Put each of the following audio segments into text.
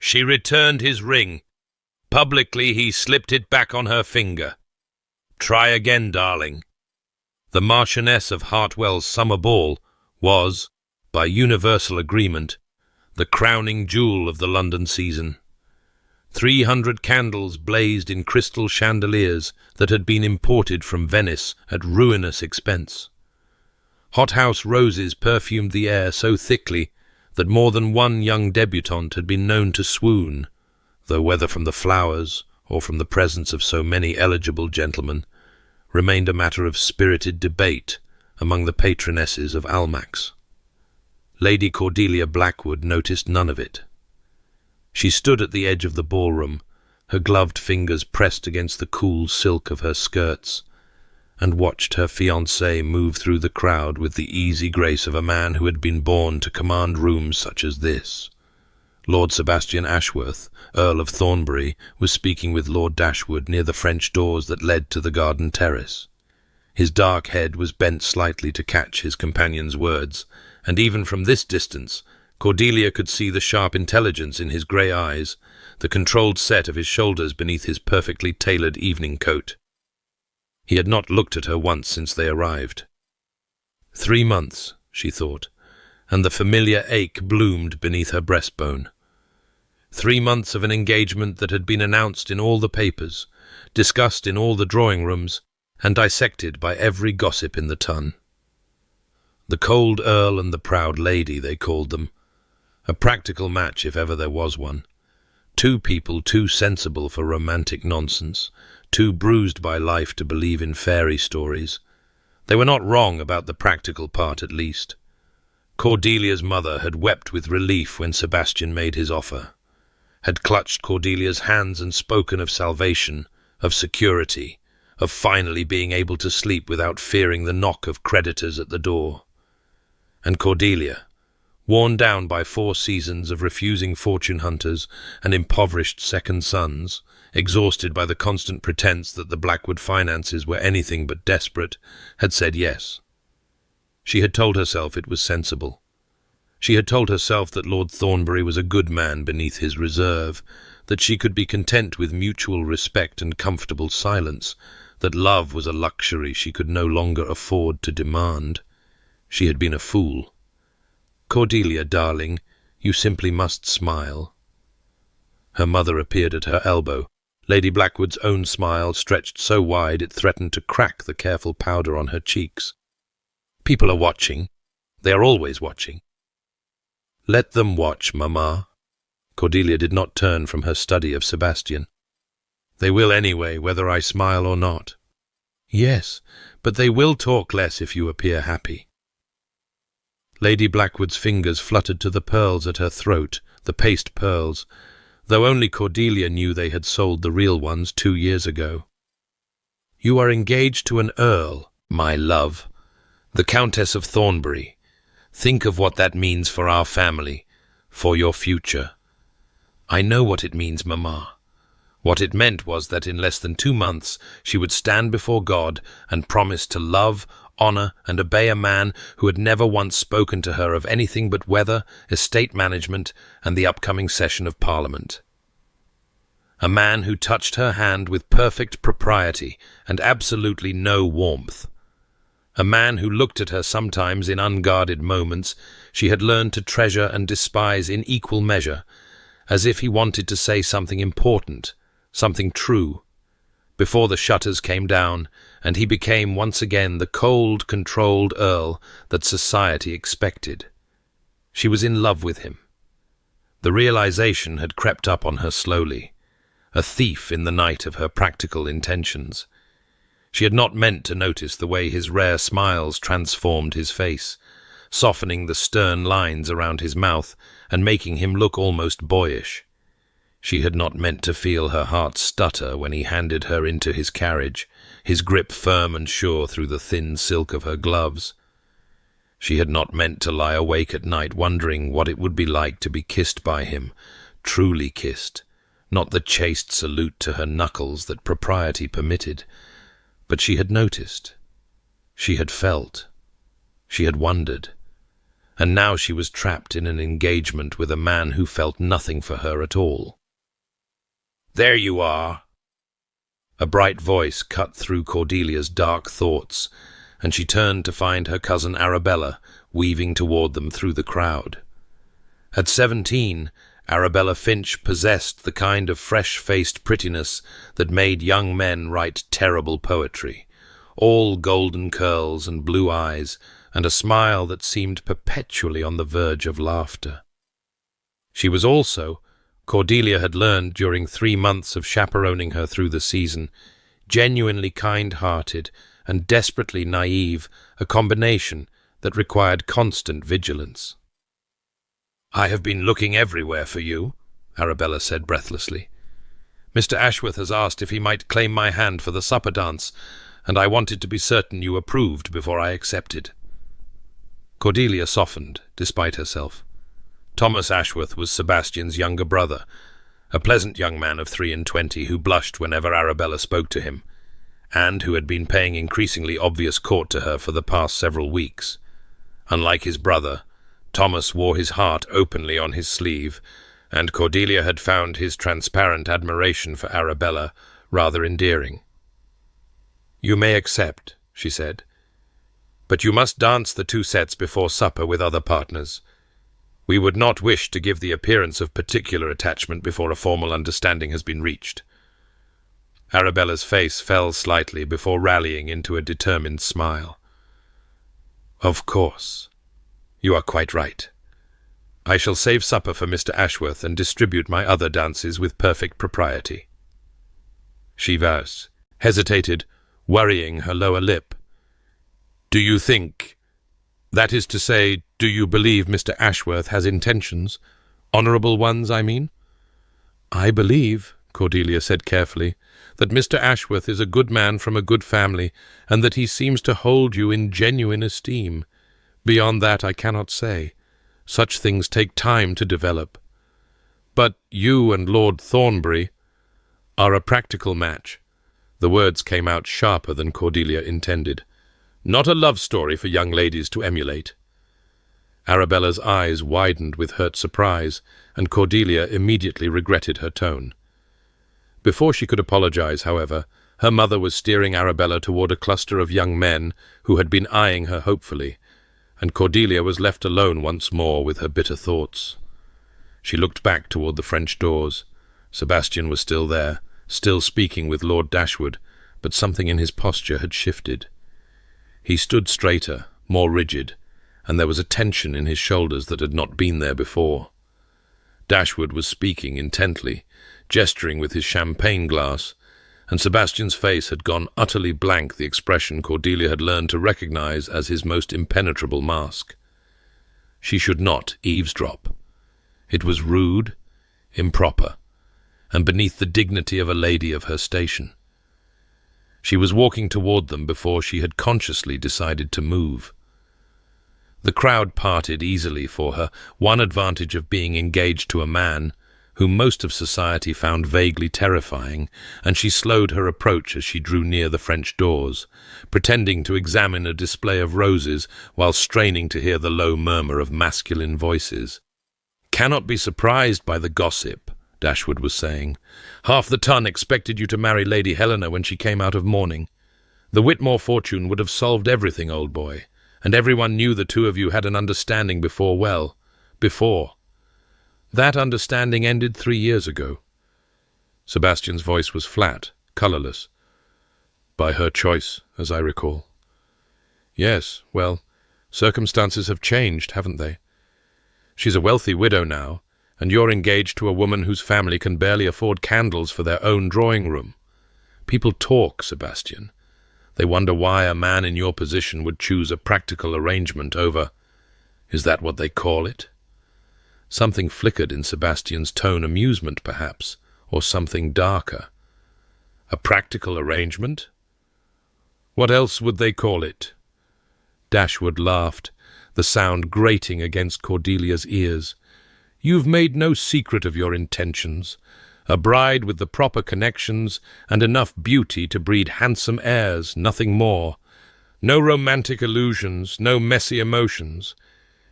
She returned his ring. Publicly, he slipped it back on her finger. "Try again, darling." The Marchioness of Hartwell's summer ball was, by universal agreement, the crowning jewel of the London season. 300 candles blazed in crystal chandeliers that had been imported from Venice at ruinous expense. Hothouse roses perfumed the air so thickly that more than one young debutante had been known to swoon, though whether from the flowers or from the presence of so many eligible gentlemen remained a matter of spirited debate among the patronesses of Almack's. Lady Cordelia Blackwood noticed none of it. She stood at the edge of the ballroom, her gloved fingers pressed against the cool silk of her skirts, and watched her fiancé move through the crowd with the easy grace of a man who had been born to command rooms such as this. Lord Sebastian Ashworth, Earl of Thornbury, was speaking with Lord Dashwood near the French doors that led to the garden terrace. His dark head was bent slightly to catch his companion's words, and even from this distance Cordelia could see the sharp intelligence in his grey eyes, the controlled set of his shoulders beneath his perfectly tailored evening coat. He had not looked at her once since they arrived. 3 months, she thought, and the familiar ache bloomed beneath her breastbone. 3 months of an engagement that had been announced in all the papers, discussed in all the drawing-rooms, and dissected by every gossip in the ton. The cold earl and the proud lady, they called them. A practical match if ever there was one. 2 people too sensible for romantic nonsense, too bruised by life to believe in fairy stories. They were not wrong about the practical part, at least. Cordelia's mother had wept with relief when Sebastian made his offer, had clutched Cordelia's hands and spoken of salvation, of security, of finally being able to sleep without fearing the knock of creditors at the door. And Cordelia, worn down by 4 seasons of refusing fortune hunters and impoverished second sons, exhausted by the constant pretense that the Blackwood finances were anything but desperate, had said yes. She had told herself it was sensible. She had told herself that Lord Thornbury was a good man beneath his reserve, that she could be content with mutual respect and comfortable silence, that love was a luxury she could no longer afford to demand. She had been a fool. "Cordelia, darling, you simply must smile." Her mother appeared at her elbow. Lady Blackwood's own smile stretched so wide it threatened to crack the careful powder on her cheeks. "People are watching. They are always watching." "Let them watch, Mamma." Cordelia did not turn from her study of Sebastian. "They will anyway, whether I smile or not." "Yes, but they will talk less if you appear happy." Lady Blackwood's fingers fluttered to the pearls at her throat, the paste pearls, though only Cordelia knew they had sold the real ones 2 years ago. "You are engaged to an earl, my love, the Countess of Thornbury. Think of what that means for our family, for your future." "I know what it means, Mamma." What it meant was that in less than 2 months she would stand before God and promise to love, honour, and obey a man who had never once spoken to her of anything but weather, estate management, and the upcoming session of Parliament. A man who touched her hand with perfect propriety and absolutely no warmth. A man who looked at her sometimes in unguarded moments she had learned to treasure and despise in equal measure, as if he wanted to say something important, something true, before the shutters came down, and he became once again the cold, controlled earl that society expected. She was in love with him. The realization had crept up on her slowly, a thief in the night of her practical intentions. She had not meant to notice the way his rare smiles transformed his face, softening the stern lines around his mouth and making him look almost boyish. She had not meant to feel her heart stutter when he handed her into his carriage, his grip firm and sure through the thin silk of her gloves. She had not meant to lie awake at night wondering what it would be like to be kissed by him, truly kissed, not the chaste salute to her knuckles that propriety permitted. But she had noticed. She had felt. She had wondered. and now she was trapped in an engagement with a man who felt nothing for her at all. "There you are." A bright voice cut through Cordelia's dark thoughts, and she turned to find her cousin Arabella weaving toward them through the crowd. At 17, Arabella Finch possessed the kind of fresh-faced prettiness that made young men write terrible poetry, all golden curls and blue eyes, and a smile that seemed perpetually on the verge of laughter. She was also, Cordelia had learned during 3 months of chaperoning her through the season, genuinely kind-hearted and desperately naive, a combination that required constant vigilance. "I have been looking everywhere for you," Arabella said breathlessly. "Mr. Ashworth has asked if he might claim my hand for the supper dance, and I wanted to be certain you approved before I accepted." Cordelia softened, despite herself. Thomas Ashworth was Sebastian's younger brother, a pleasant young man of 23 who blushed whenever Arabella spoke to him, and who had been paying increasingly obvious court to her for the past several weeks. Unlike his brother, Thomas wore his heart openly on his sleeve, and Cordelia had found his transparent admiration for Arabella rather endearing. "You may accept," she said, "but you must dance the 2 sets before supper with other partners. We would not wish to give the appearance of particular attachment before a formal understanding has been reached." Arabella's face fell slightly before rallying into a determined smile. "Of course. You are quite right. I shall save supper for Mr. Ashworth and distribute my other dances with perfect propriety." She hesitated, worrying her lower lip. "Do you think, that is to say, do you believe Mr. Ashworth has intentions? Honourable ones, I mean?" "I believe," Cordelia said carefully, "that Mr. Ashworth is a good man from a good family, and that he seems to hold you in genuine esteem. Beyond that I cannot say. Such things take time to develop. But you and Lord Thornbury are a practical match." The words came out sharper than Cordelia intended. "Not a love story for young ladies to emulate." Arabella's eyes widened with hurt surprise, and Cordelia immediately regretted her tone. Before she could apologize, however, her mother was steering Arabella toward a cluster of young men who had been eyeing her hopefully, and Cordelia was left alone once more with her bitter thoughts. She looked back toward the French doors. Sebastian was still there, still speaking with Lord Dashwood, but something in his posture had shifted. He stood straighter, more rigid, and there was a tension in his shoulders that had not been there before. Dashwood was speaking intently, gesturing with his champagne glass, and Sebastian's face had gone utterly blank, the expression Cordelia had learned to recognize as his most impenetrable mask. She should not eavesdrop. It was rude, improper, and beneath the dignity of a lady of her station. She was walking toward them before she had consciously decided to move. The crowd parted easily for her, one advantage of being engaged to a man whom most of society found vaguely terrifying, and she slowed her approach as she drew near the French doors, pretending to examine a display of roses while straining to hear the low murmur of masculine voices. "Cannot be surprised by the gossip," Dashwood was saying. "Half the ton expected you to marry Lady Helena when she came out of mourning. The Whitmore fortune would have solved everything, old boy, and everyone knew the 2 of you had an understanding before. That understanding ended 3 years ago." Sebastian's voice was flat, colourless. "By her choice, as I recall." "Yes, well, circumstances have changed, haven't they? She's a wealthy widow now, and you're engaged to a woman whose family can barely afford candles for their own drawing-room. People talk, Sebastian. They wonder why a man in your position would choose a practical arrangement over— is that what they call it?" Something flickered in Sebastian's tone, amusement perhaps, or something darker. "A practical arrangement? What else would they call it?" Dashwood laughed, the sound grating against Cordelia's ears. "You've made no secret of your intentions. A bride with the proper connections and enough beauty to breed handsome heirs, nothing more. No romantic illusions, no messy emotions.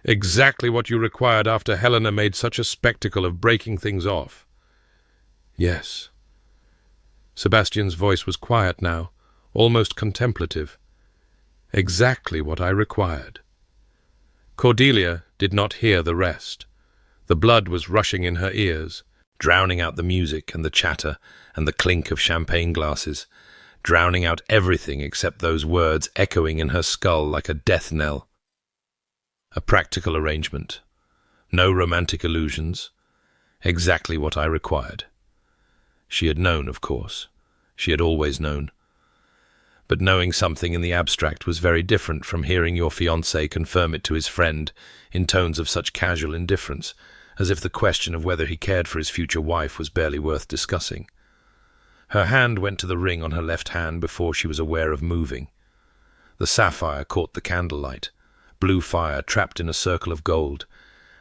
Exactly what you required after Helena made such a spectacle of breaking things off. Yes. Sebastian's voice was quiet now, almost contemplative. Exactly what I required. Cordelia did not hear the rest. The blood was rushing in her ears, drowning out the music and the chatter and the clink of champagne glasses, drowning out everything except those words echoing in her skull like a death knell. A practical arrangement. No romantic illusions. Exactly what I required. She had known, of course. She had always known. But knowing something in the abstract was very different from hearing your fiancé confirm it to his friend in tones of such casual indifference, as if the question of whether he cared for his future wife was barely worth discussing. Her hand went to the ring on her left hand before she was aware of moving. The sapphire caught the candlelight, blue fire trapped in a circle of gold,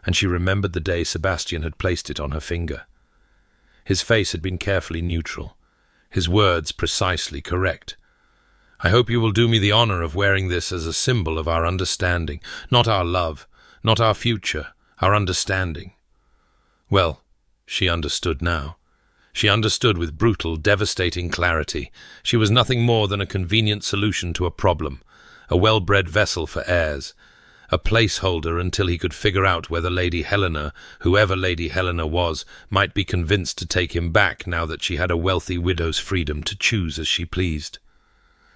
and she remembered the day Sebastian had placed it on her finger. His face had been carefully neutral, his words precisely correct. I hope you will do me the honor of wearing this as a symbol of our understanding, not our love, not our future, our understanding. Well, she understood now. She understood with brutal, devastating clarity. She was nothing more than a convenient solution to a problem, a well-bred vessel for heirs, a placeholder until he could figure out whether Lady Helena, whoever Lady Helena was, might be convinced to take him back now that she had a wealthy widow's freedom to choose as she pleased.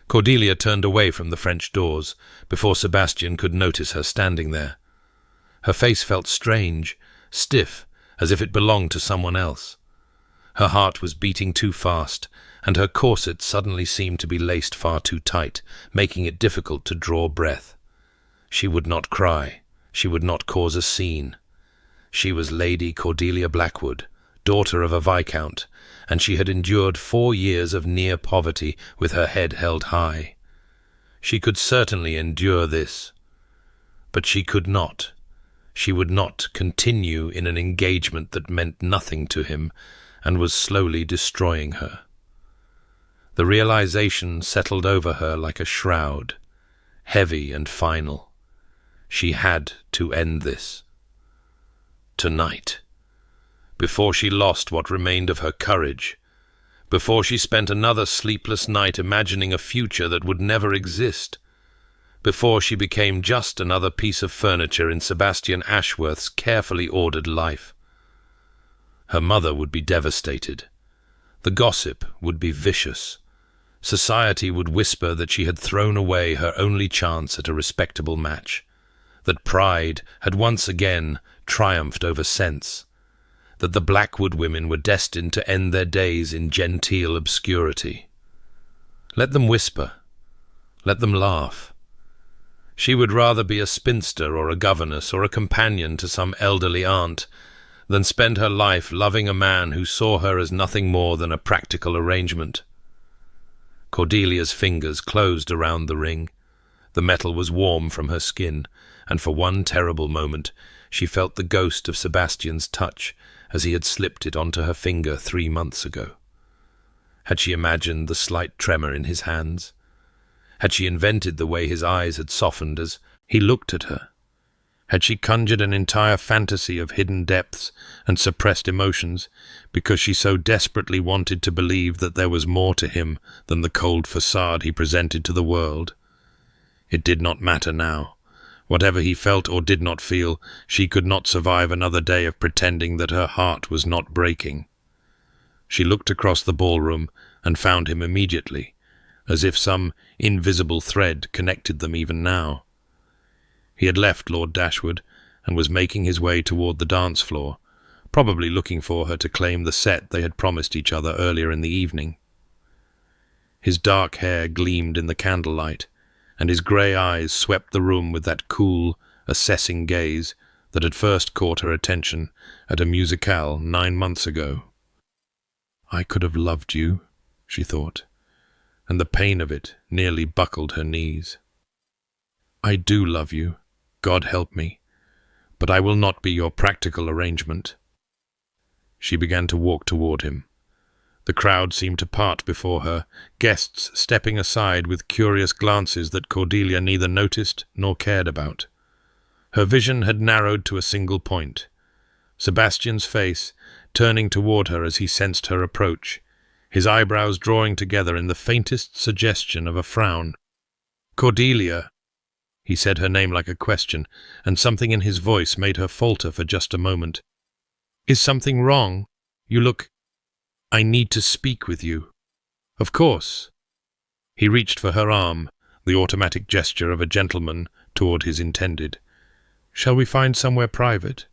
Cordelia turned away from the French doors before Sebastian could notice her standing there. Her face felt strange, stiff, as if it belonged to someone else. Her heart was beating too fast, and her corset suddenly seemed to be laced far too tight, making it difficult to draw breath. She would not cry. She would not cause a scene. She was Lady Cordelia Blackwood, daughter of a viscount, and she had endured 4 years of near poverty with her head held high. She could certainly endure this. But she could not. She would not continue in an engagement that meant nothing to him and was slowly destroying her. The realization settled over her like a shroud, heavy and final. She had to end this. Tonight. Before she lost what remained of her courage, before she spent another sleepless night imagining a future that would never exist, before she became just another piece of furniture in Sebastian Ashworth's carefully ordered life. Her mother would be devastated. The gossip would be vicious. Society would whisper that she had thrown away her only chance at a respectable match, that pride had once again triumphed over sense, that the Blackwood women were destined to end their days in genteel obscurity. Let them whisper. Let them laugh. She would rather be a spinster or a governess or a companion to some elderly aunt than spend her life loving a man who saw her as nothing more than a practical arrangement. Cordelia's fingers closed around the ring. The metal was warm from her skin, and for one terrible moment she felt the ghost of Sebastian's touch as he had slipped it onto her finger 3 months ago. Had she imagined the slight tremor in his hands? Had she invented the way his eyes had softened as he looked at her? Had she conjured an entire fantasy of hidden depths and suppressed emotions because she so desperately wanted to believe that there was more to him than the cold facade he presented to the world? It did not matter now. Whatever he felt or did not feel, she could not survive another day of pretending that her heart was not breaking. She looked across the ballroom and found him immediately, as if some invisible thread connected them even now. He had left Lord Dashwood and was making his way toward the dance floor, probably looking for her to claim the set they had promised each other earlier in the evening. His dark hair gleamed in the candlelight, and his grey eyes swept the room with that cool, assessing gaze that had first caught her attention at a musicale 9 months ago. "I could have loved you," she thought, and the pain of it nearly buckled her knees. "I do love you, God help me, but I will not be your practical arrangement." She began to walk toward him. The crowd seemed to part before her, guests stepping aside with curious glances that Cordelia neither noticed nor cared about. Her vision had narrowed to a single point. Sebastian's face, turning toward her as he sensed her approach, his eyebrows drawing together in the faintest suggestion of a frown. "Cordelia," he said her name like a question, and something in his voice made her falter for just a moment. "Is something wrong? You look— I need to speak with you." "Of course." He reached for her arm, the automatic gesture of a gentleman toward his intended. "Shall we find somewhere private?"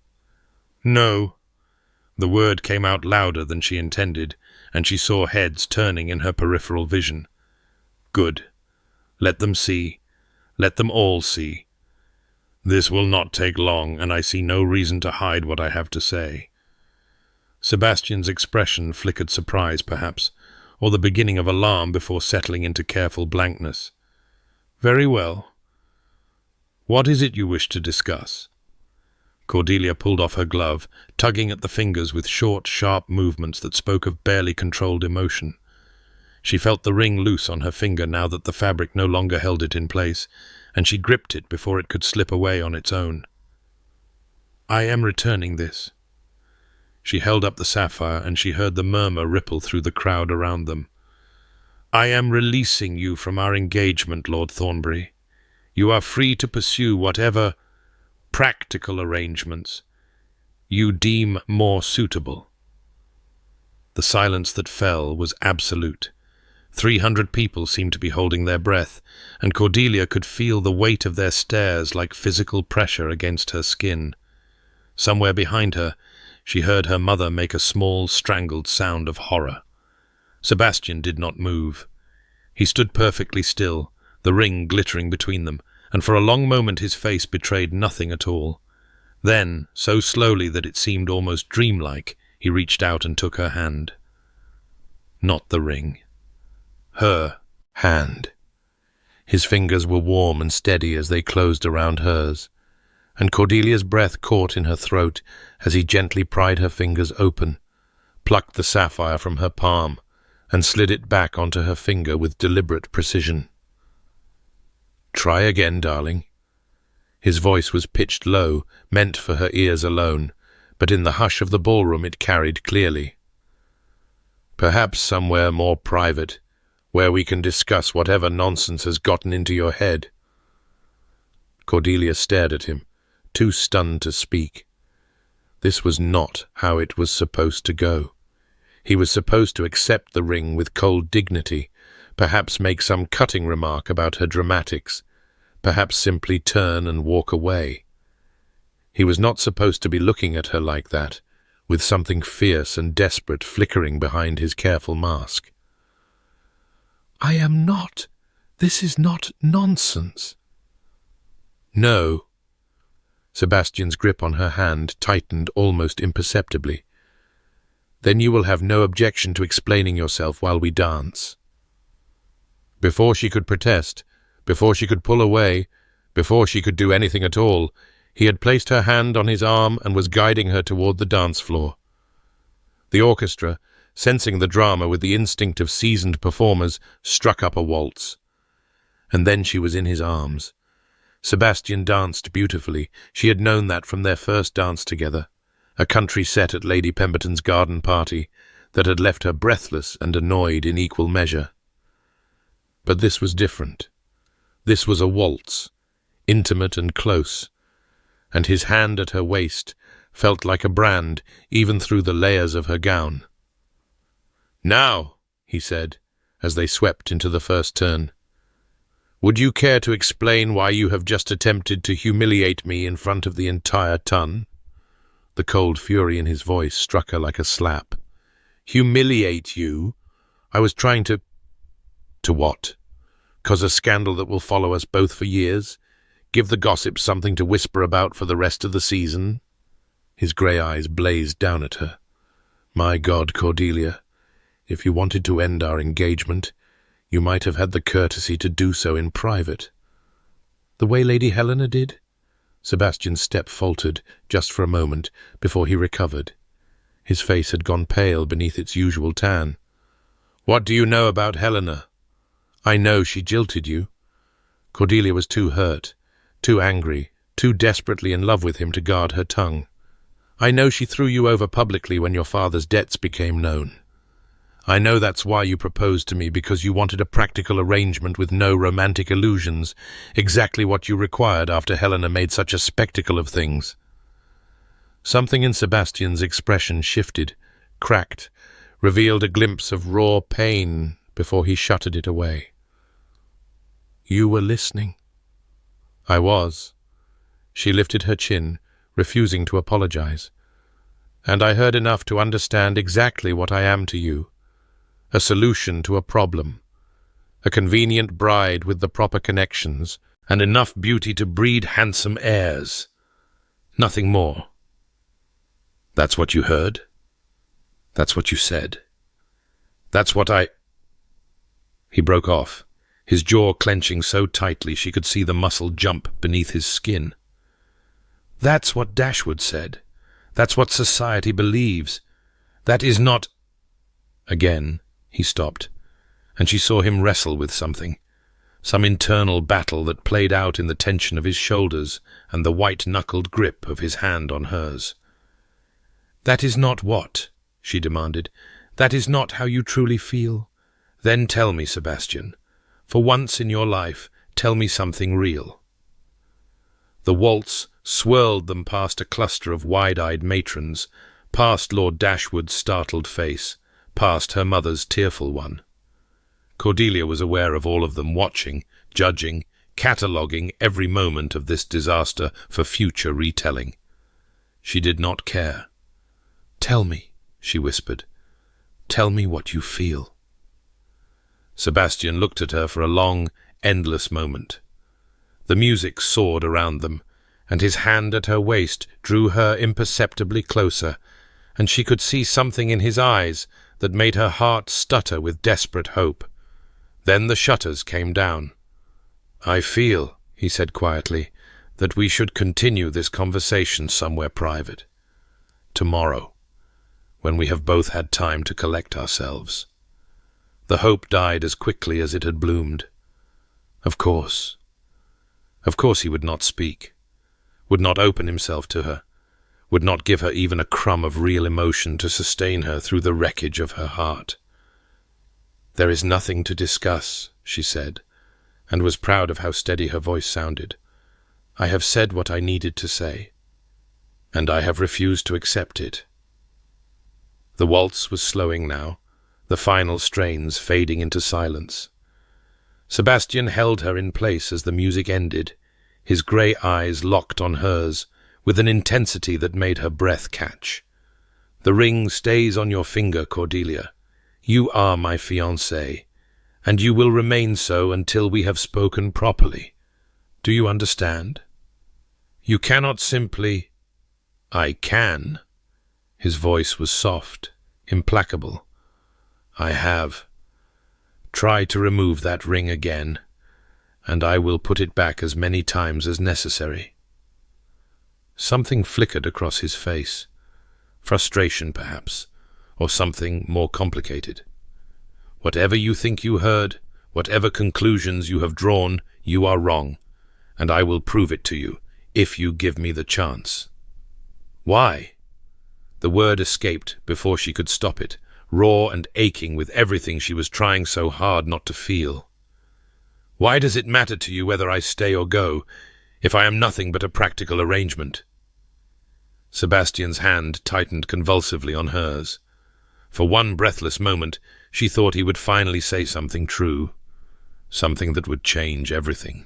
"No." The word came out louder than she intended, and she saw heads turning in her peripheral vision. "Good. Let them see. Let them all see. This will not take long, and I see no reason to hide what I have to say." Sebastian's expression flickered surprise, perhaps, or the beginning of alarm before settling into careful blankness. "Very well. What is it you wish to discuss?" Cordelia pulled off her glove, tugging at the fingers with short, sharp movements that spoke of barely controlled emotion. She felt the ring loose on her finger now that the fabric no longer held it in place, and she gripped it before it could slip away on its own. "I am returning this." She held up the sapphire, and she heard the murmur ripple through the crowd around them. "I am releasing you from our engagement, Lord Thornbury. You are free to pursue whatever practical arrangements you deem more suitable." The silence that fell was absolute. 300 people seemed to be holding their breath, and Cordelia could feel the weight of their stares like physical pressure against her skin. Somewhere behind her, she heard her mother make a small, strangled sound of horror. Sebastian did not move. He stood perfectly still, the ring glittering between them, and for a long moment his face betrayed nothing at all. Then, so slowly that it seemed almost dreamlike, he reached out and took her hand. Not the ring. Her hand. His fingers were warm and steady as they closed around hers, and Cordelia's breath caught in her throat as he gently pried her fingers open, plucked the sapphire from her palm, and slid it back onto her finger with deliberate precision. "Try again, darling." His voice was pitched low, meant for her ears alone, but in the hush of the ballroom it carried clearly. "Perhaps somewhere more private, where we can discuss whatever nonsense has gotten into your head." Cordelia stared at him, too stunned to speak. This was not how it was supposed to go. He was supposed to accept the ring with cold dignity, perhaps make some cutting remark about her dramatics, perhaps simply turn and walk away. He was not supposed to be looking at her like that, with something fierce and desperate flickering behind his careful mask. "I am not. This is not nonsense." "No." Sebastian's grip on her hand tightened almost imperceptibly. "Then you will have no objection to explaining yourself while we dance." Before she could protest, before she could pull away, before she could do anything at all, he had placed her hand on his arm and was guiding her toward the dance floor. The orchestra, sensing the drama with the instinct of seasoned performers, struck up a waltz. And then she was in his arms. Sebastian danced beautifully. She had known that from their first dance together, a country set at Lady Pemberton's garden party that had left her breathless and annoyed in equal measure. But this was different. This was a waltz, intimate and close, and his hand at her waist felt like a brand even through the layers of her gown. "Now," he said, as they swept into the first turn, "would you care to explain why you have just attempted to humiliate me in front of the entire ton?" The cold fury in his voice struck her like a slap. "Humiliate you? I was trying to— To what? Cause a scandal that will follow us both for years? Give the gossips something to whisper about for the rest of the season?" His grey eyes blazed down at her. "My God, Cordelia, if you wanted to end our engagement, you might have had the courtesy to do so in private." "The way Lady Helena did?" Sebastian's step faltered just for a moment before he recovered. His face had gone pale beneath its usual tan. "What do you know about Helena?" "I know she jilted you." Cordelia was too hurt, too angry, too desperately in love with him to guard her tongue. I know she threw you over publicly when your father's debts became known. I know that's why you proposed to me, because you wanted a practical arrangement with no romantic illusions, exactly what you required after Helena made such a spectacle of things. Something in Sebastian's expression shifted, cracked, revealed a glimpse of raw pain before he shuttered it away. You were listening. I was. She lifted her chin, refusing to apologize. And I heard enough to understand exactly what I am to you. A solution to a problem. A convenient bride with the proper connections, and enough beauty to breed handsome heirs. Nothing more. That's what you heard? That's what you said? That's what I... He broke off, his jaw clenching so tightly she could see the muscle jump beneath his skin. That's what Dashwood said. That's what society believes. That is not... Again, he stopped, and she saw him wrestle with something, some internal battle that played out in the tension of his shoulders and the white-knuckled grip of his hand on hers. That is not what? She demanded. That is not how you truly feel? Then tell me, Sebastian. For once in your life, tell me something real. The waltz swirled them past a cluster of wide-eyed matrons, past Lord Dashwood's startled face, past her mother's tearful one. Cordelia was aware of all of them, watching, judging, cataloguing every moment of this disaster for future retelling. She did not care. Tell me, she whispered. Tell me what you feel. Sebastian looked at her for a long, endless moment. The music soared around them, and his hand at her waist drew her imperceptibly closer, and she could see something in his eyes that made her heart stutter with desperate hope. Then the shutters came down. I feel, he said quietly, that we should continue this conversation somewhere private. Tomorrow, when we have both had time to collect ourselves. The hope died as quickly as it had bloomed. Of course he would not speak, would not open himself to her, would not give her even a crumb of real emotion to sustain her through the wreckage of her heart. There is nothing to discuss, she said, and was proud of how steady her voice sounded. I have said what I needed to say, and I have refused to accept it. The waltz was slowing now, the final strains fading into silence. Sebastian held her in place as the music ended, his grey eyes locked on hers, with an intensity that made her breath catch. The ring stays on your finger, Cordelia. You are my fiancée, and you will remain so until we have spoken properly. Do you understand? You cannot simply... I can. His voice was soft, implacable. I have. Try to remove that ring again, and I will put it back as many times as necessary. Something flickered across his face. Frustration, perhaps, or something more complicated. Whatever you think you heard, whatever conclusions you have drawn, you are wrong, and I will prove it to you, if you give me the chance. Why? The word escaped before she could stop it, raw and aching with everything she was trying so hard not to feel. Why does it matter to you whether I stay or go, if I am nothing but a practical arrangement? Sebastian's hand tightened convulsively on hers. For one breathless moment, she thought he would finally say something true, something that would change everything.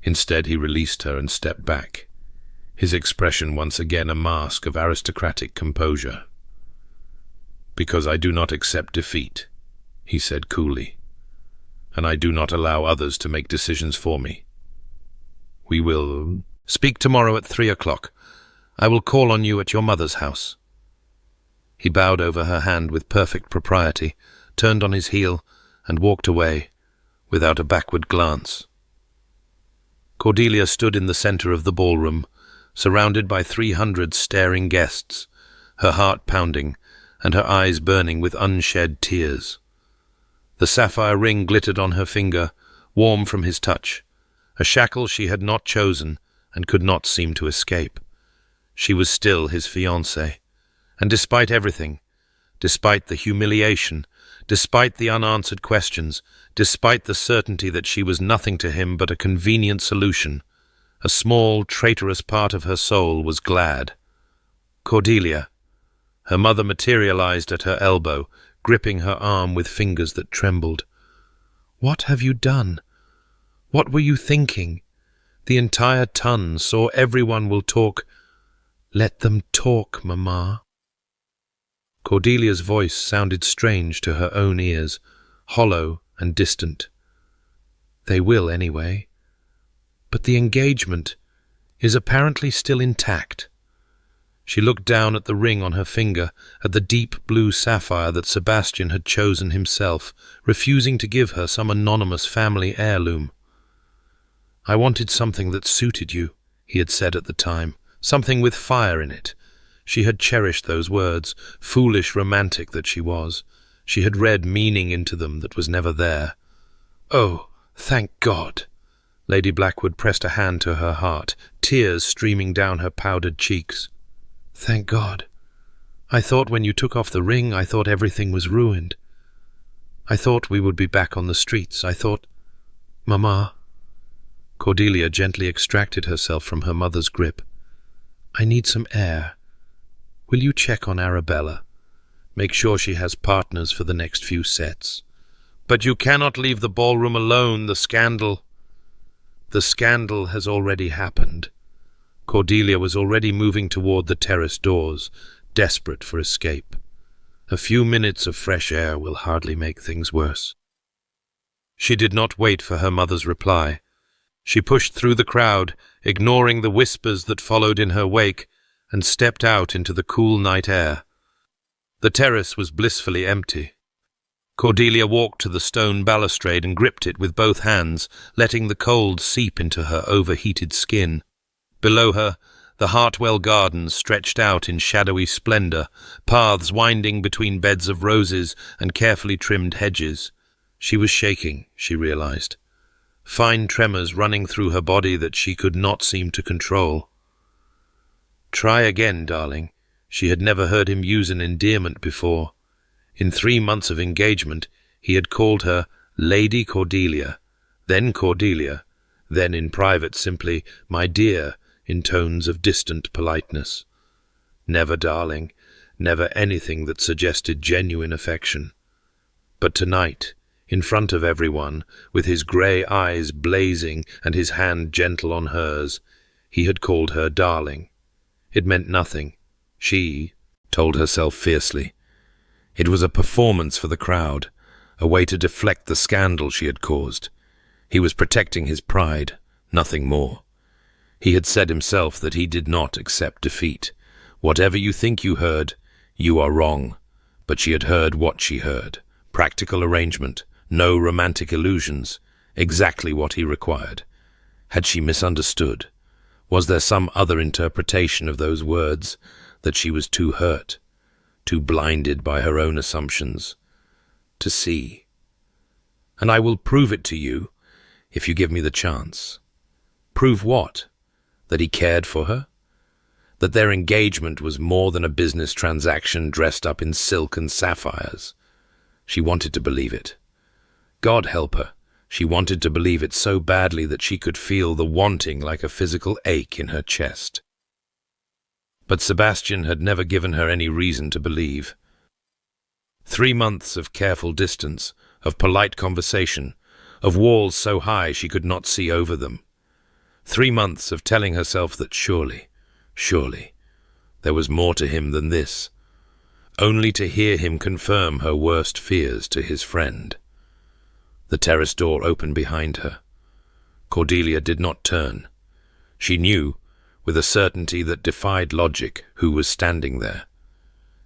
Instead, he released her and stepped back, his expression once again a mask of aristocratic composure. Because I do not accept defeat, he said coolly, and I do not allow others to make decisions for me. We will speak tomorrow at 3 o'clock. I will call on you at your mother's house. He bowed over her hand with perfect propriety, turned on his heel, and walked away, without a backward glance. Cordelia stood in the center of the ballroom, surrounded by 300 staring guests, her heart pounding, and her eyes burning with unshed tears. The sapphire ring glittered on her finger, warm from his touch, a shackle she had not chosen, and could not seem to escape. She was still his fiancée, and despite everything, despite the humiliation, despite the unanswered questions, despite the certainty that she was nothing to him but a convenient solution, a small, traitorous part of her soul was glad. Cordelia. Her mother materialized at her elbow, gripping her arm with fingers that trembled. "What have you done? What were you thinking? The entire ton saw everyone will talk." "Let them talk, Mamma." Cordelia's voice sounded strange to her own ears, hollow and distant. "They will anyway. But the engagement is apparently still intact." She looked down at the ring on her finger, at the deep blue sapphire that Sebastian had chosen himself, refusing to give her some anonymous family heirloom. "I wanted something that suited you," he had said at the time, "something with fire in it." She had cherished those words, foolish romantic that she was. She had read meaning into them that was never there. "Oh, thank God!" Lady Blackwood pressed a hand to her heart, tears streaming down her powdered cheeks. "Thank God. I thought when you took off the ring, I thought everything was ruined. I thought we would be back on the streets. I thought—" "Mamma." Cordelia gently extracted herself from her mother's grip. "I need some air. Will you check on Arabella? Make sure she has partners for the next few sets." "But you cannot leave the ballroom alone. The scandal—" "The scandal has already happened." Cordelia was already moving toward the terrace doors, desperate for escape. A few minutes of fresh air will hardly make things worse. She did not wait for her mother's reply. She pushed through the crowd, ignoring the whispers that followed in her wake, and stepped out into the cool night air. The terrace was blissfully empty. Cordelia walked to the stone balustrade and gripped it with both hands, letting the cold seep into her overheated skin. Below her, the Hartwell Gardens stretched out in shadowy splendor, paths winding between beds of roses and carefully trimmed hedges. She was shaking, she realized, fine tremors running through her body that she could not seem to control. "Try again, darling." She had never heard him use an endearment before. In 3 months of engagement, he had called her Lady Cordelia, then in private simply "my dear," in tones of distant politeness. Never darling, never anything that suggested genuine affection. But tonight, in front of everyone, with his grey eyes blazing and his hand gentle on hers, he had called her darling. It meant nothing, she told herself fiercely. It was a performance for the crowd, a way to deflect the scandal she had caused. He was protecting his pride, nothing more. He had said himself that he did not accept defeat. Whatever you think you heard, you are wrong. But she had heard what she heard. Practical arrangement, no romantic illusions, exactly what he required. Had she misunderstood? Was there some other interpretation of those words, that she was too hurt, too blinded by her own assumptions, to see? "And I will prove it to you, if you give me the chance." Prove what? That he cared for her? That their engagement was more than a business transaction dressed up in silk and sapphires? She wanted to believe it. God help her, she wanted to believe it so badly that she could feel the wanting like a physical ache in her chest. But Sebastian had never given her any reason to believe. 3 months of careful distance, of polite conversation, of walls so high she could not see over them. 3 months of telling herself that surely, there was more to him than this, only to hear him confirm her worst fears to his friend. The terrace door opened behind her. Cordelia did not turn. She knew, with a certainty that defied logic, who was standing there.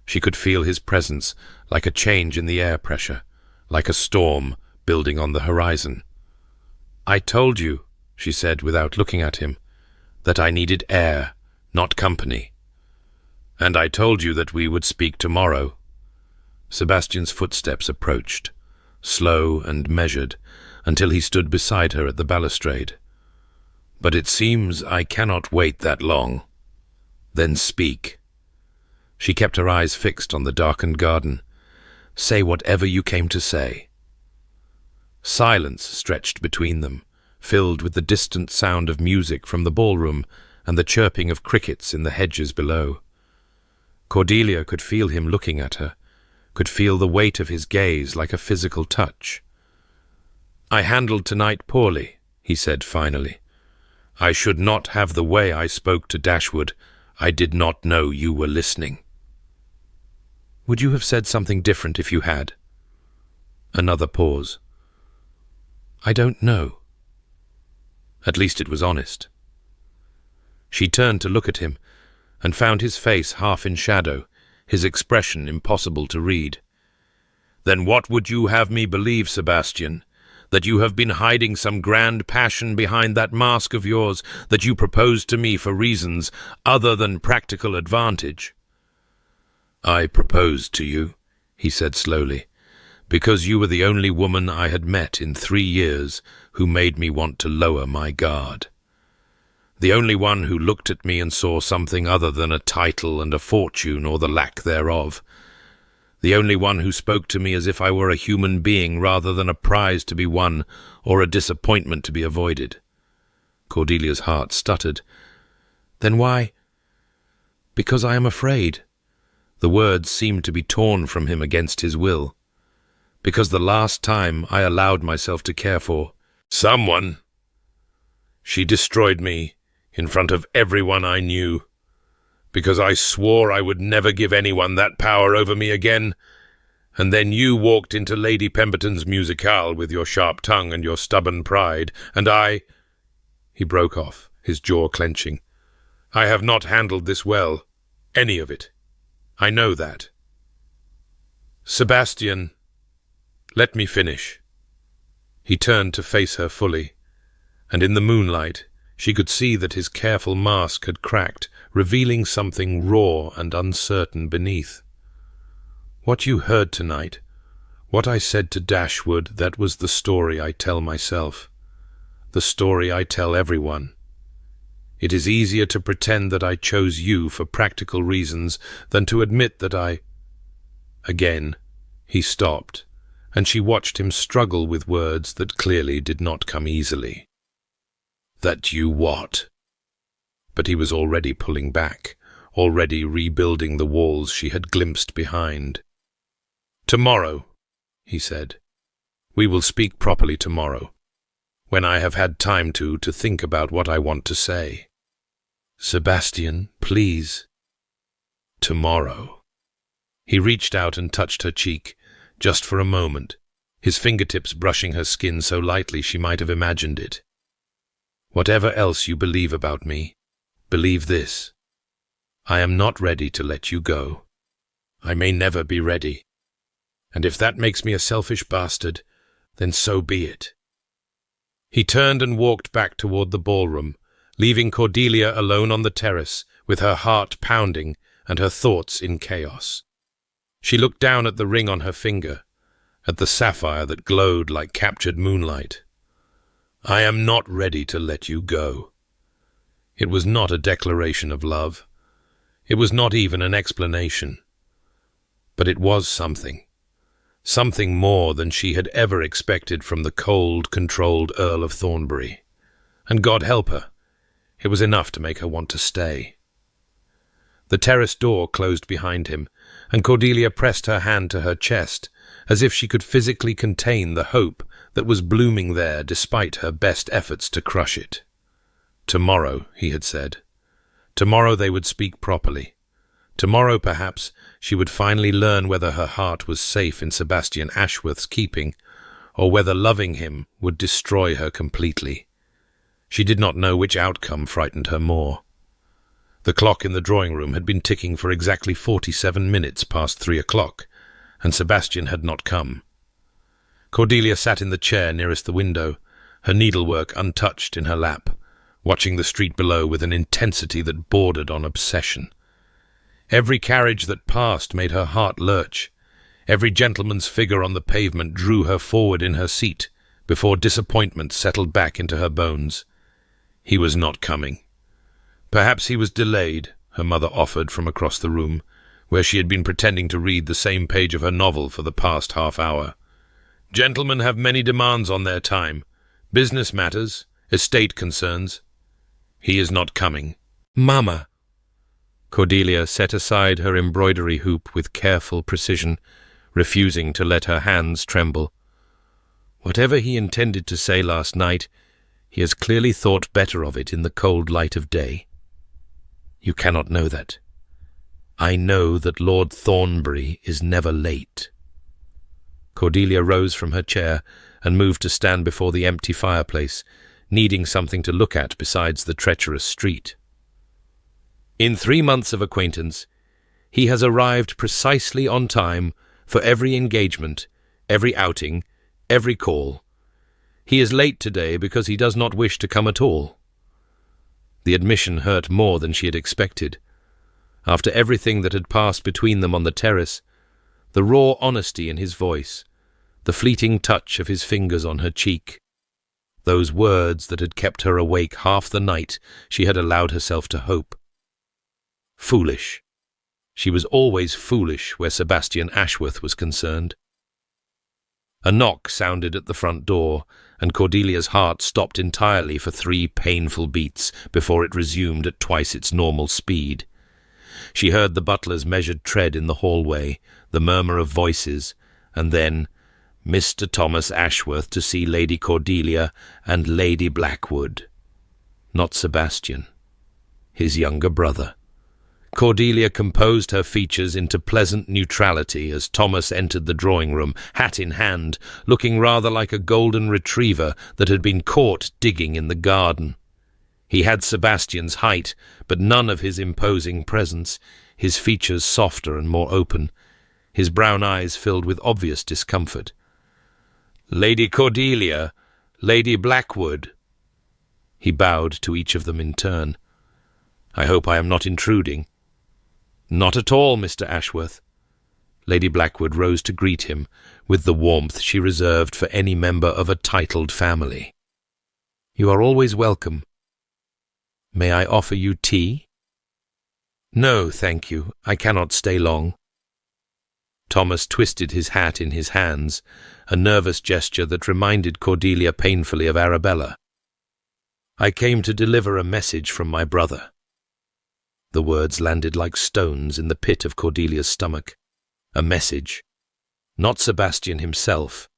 She could feel his presence like a change in the air pressure, like a storm building on the horizon. "I told you," she said without looking at him, "that I needed air, not company. And I told you that we would speak tomorrow." Sebastian's footsteps approached, slow and measured, until he stood beside her at the balustrade. But it seems I cannot wait that long. Then speak. She kept her eyes fixed on the darkened garden. Say whatever you came to say. Silence stretched between them, filled with the distant sound of music from the ballroom and the chirping of crickets in the hedges below. Cordelia could feel him looking at her, could feel the weight of his gaze like a physical touch. I handled tonight poorly, he said finally. I should not have the way I spoke to Dashwood. I did not know you were listening. Would you have said something different if you had? Another pause. I don't know. At least it was honest. She turned to look at him, and found his face half in shadow, his expression impossible to read. Then what would you have me believe, Sebastian? That you have been hiding some grand passion behind that mask of yours, that you proposed to me for reasons other than practical advantage? I proposed to you, he said slowly, because you were the only woman I had met in 3 years who made me want to lower my guard. The only one who looked at me and saw something other than a title and a fortune or the lack thereof. The only one who spoke to me as if I were a human being rather than a prize to be won or a disappointment to be avoided. Cordelia's heart stuttered. Then why? Because I am afraid. The words seemed to be torn from him against his will. Because the last time I allowed myself to care for someone, she destroyed me in front of everyone I knew. Because I swore I would never give anyone that power over me again, and then you walked into Lady Pemberton's musicale with your sharp tongue and your stubborn pride, and I— He broke off, his jaw clenching. I have not handled this well, any of it. I know that. Sebastian, let me finish. He turned to face her fully, and in the moonlight she could see that his careful mask had cracked, revealing something raw and uncertain beneath. What you heard tonight, what I said to Dashwood, that was the story I tell myself, the story I tell everyone. It is easier to pretend that I chose you for practical reasons than to admit that I— Again, he stopped, and she watched him struggle with words that clearly did not come easily. That you what? But he was already pulling back, already rebuilding the walls she had glimpsed behind. Tomorrow, he said. We will speak properly tomorrow, when I have had time to think about what I want to say. Sebastian, please. Tomorrow. He reached out and touched her cheek, just for a moment, his fingertips brushing her skin so lightly she might have imagined it. Whatever else you believe about me, believe this. I am not ready to let you go. I may never be ready. And if that makes me a selfish bastard, then so be it. He turned and walked back toward the ballroom, leaving Cordelia alone on the terrace, with her heart pounding and her thoughts in chaos. She looked down at the ring on her finger, at the sapphire that glowed like captured moonlight. I am not ready to let you go. It was not a declaration of love. It was not even an explanation. But it was something. Something more than she had ever expected from the cold, controlled Earl of Thornbury. And God help her, it was enough to make her want to stay. The terrace door closed behind him, and Cordelia pressed her hand to her chest, as if she could physically contain the hope that was blooming there despite her best efforts to crush it. Tomorrow, he had said. Tomorrow they would speak properly. Tomorrow, perhaps, she would finally learn whether her heart was safe in Sebastian Ashworth's keeping, or whether loving him would destroy her completely. She did not know which outcome frightened her more. The clock in the drawing-room had been ticking for exactly 47 minutes past 3 o'clock, and Sebastian had not come. Cordelia sat in the chair nearest the window, her needlework untouched in her lap, watching the street below with an intensity that bordered on obsession. Every carriage that passed made her heart lurch. Every gentleman's figure on the pavement drew her forward in her seat, before disappointment settled back into her bones. He was not coming. Perhaps he was delayed, her mother offered from across the room, where she had been pretending to read the same page of her novel for the past half-hour. Gentlemen have many demands on their time. Business matters, estate concerns. He is not coming. Mama! Cordelia set aside her embroidery hoop with careful precision, refusing to let her hands tremble. Whatever he intended to say last night, he has clearly thought better of it in the cold light of day. You cannot know that. I know that Lord Thornbury is never late. Cordelia rose from her chair and moved to stand before the empty fireplace, needing something to look at besides the treacherous street. In 3 months of acquaintance, he has arrived precisely on time for every engagement, every outing, every call. He is late today because he does not wish to come at all. The admission hurt more than she had expected. After everything that had passed between them on the terrace, the raw honesty in his voice, the fleeting touch of his fingers on her cheek, those words that had kept her awake half the night she had allowed herself to hope. Foolish. She was always foolish where Sebastian Ashworth was concerned. A knock sounded at the front door, and Cordelia's heart stopped entirely for 3 painful beats before it resumed at twice its normal speed. She heard the butler's measured tread in the hallway, the murmur of voices, and then, Mr. Thomas Ashworth to see Lady Cordelia and Lady Blackwood. Not Sebastian. His younger brother. Cordelia composed her features into pleasant neutrality as Thomas entered the drawing-room, hat in hand, looking rather like a golden retriever that had been caught digging in the garden. He had Sebastian's height, but none of his imposing presence, his features softer and more open, his brown eyes filled with obvious discomfort. "Lady Cordelia, Lady Blackwood." He bowed to each of them in turn. "I hope I am not intruding." "Not at all, Mr. Ashworth." Lady Blackwood rose to greet him with the warmth she reserved for any member of a titled family. "You are always welcome. May I offer you tea?" "No, thank you. I cannot stay long." Thomas twisted his hat in his hands, a nervous gesture that reminded Cordelia painfully of Arabella. "I came to deliver a message from my brother." The words landed like stones in the pit of Cordelia's stomach. A message. Not Sebastian himself,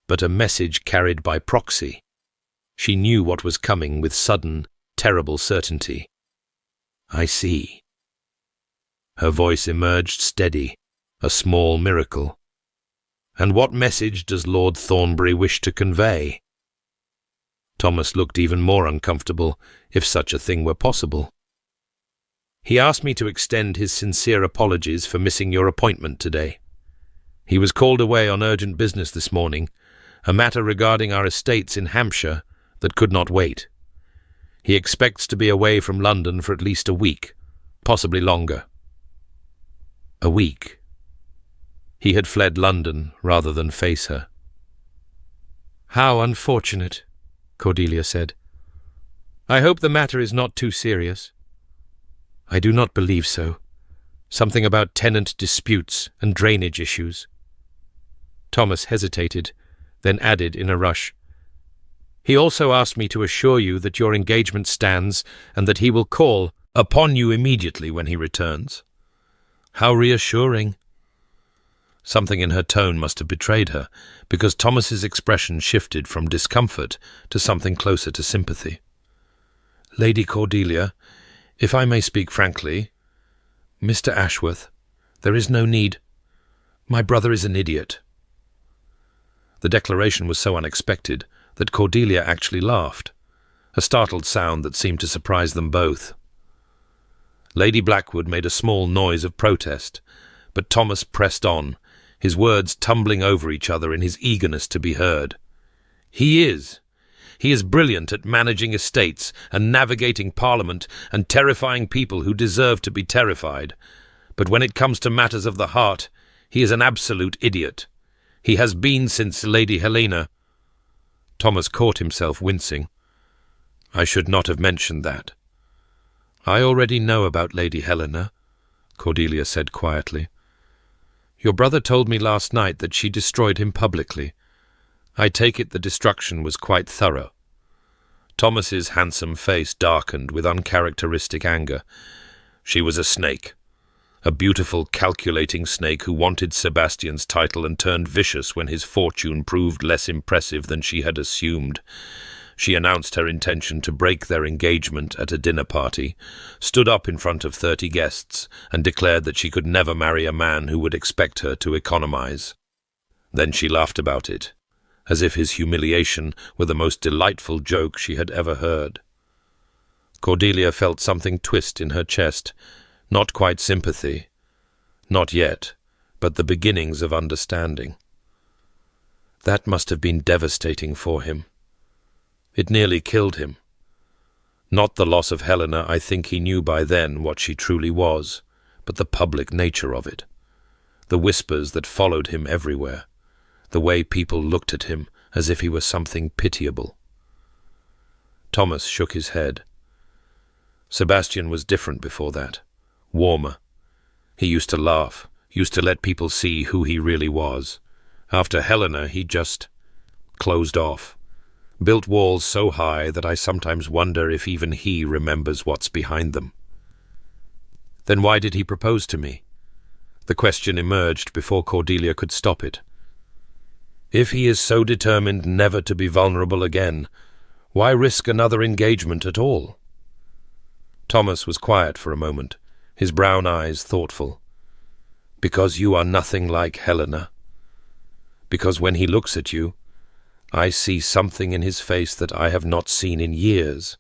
but a message carried by proxy. She knew what was coming with sudden, terrible certainty. "I see." Her voice emerged steady, a small miracle. "And what message does Lord Thornbury wish to convey?" Thomas looked even more uncomfortable, if such a thing were possible. "He asked me to extend his sincere apologies for missing your appointment today. He was called away on urgent business this morning, a matter regarding our estates in Hampshire that could not wait. He expects to be away from London for at least a week, possibly longer." A week. He had fled London rather than face her. "How unfortunate," Cordelia said. "I hope the matter is not too serious." "I do not believe so. Something about tenant disputes and drainage issues." Thomas hesitated, then added in a rush, "He also asked me to assure you that your engagement stands and that he will call upon you immediately when he returns." How reassuring. Something in her tone must have betrayed her, because Thomas's expression shifted from discomfort to something closer to sympathy. "Lady Cordelia, if I may speak frankly, Mr. Ashworth, there is no need. My brother is an idiot." The declaration was so unexpected that Cordelia actually laughed, a startled sound that seemed to surprise them both. Lady Blackwood made a small noise of protest, but Thomas pressed on, his words tumbling over each other in his eagerness to be heard. "He is. He is brilliant at managing estates and navigating Parliament and terrifying people who deserve to be terrified. But when it comes to matters of the heart, he is an absolute idiot. He has been since Lady Helena." Thomas caught himself wincing. I should not have mentioned that. I already know about Lady Helena, Cordelia said quietly. Your brother told me last night that she destroyed him publicly. I take it the destruction was quite thorough. Thomas's handsome face darkened with uncharacteristic anger. She was a snake. A beautiful, calculating snake who wanted Sebastian's title and turned vicious when his fortune proved less impressive than she had assumed. She announced her intention to break their engagement at a dinner party, stood up in front of 30 guests, and declared that she could never marry a man who would expect her to economize. Then she laughed about it, as if his humiliation were the most delightful joke she had ever heard. Cordelia felt something twist in her chest, not quite sympathy, not yet, but the beginnings of understanding. That must have been devastating for him. It nearly killed him. Not the loss of Helena, I think he knew by then what she truly was, but the public nature of it. The whispers that followed him everywhere. The way people looked at him as if he were something pitiable. Thomas shook his head. Sebastian was different before that. Warmer. He used to laugh, used to let people see who he really was. After Helena, he just closed off. Built walls so high that I sometimes wonder if even he remembers what's behind them. Then why did he propose to me? The question emerged before Cordelia could stop it. If he is so determined never to be vulnerable again, why risk another engagement at all? Thomas was quiet for a moment, his brown eyes thoughtful. Because you are nothing like Helena. Because when he looks at you, I see something in his face that I have not seen in years.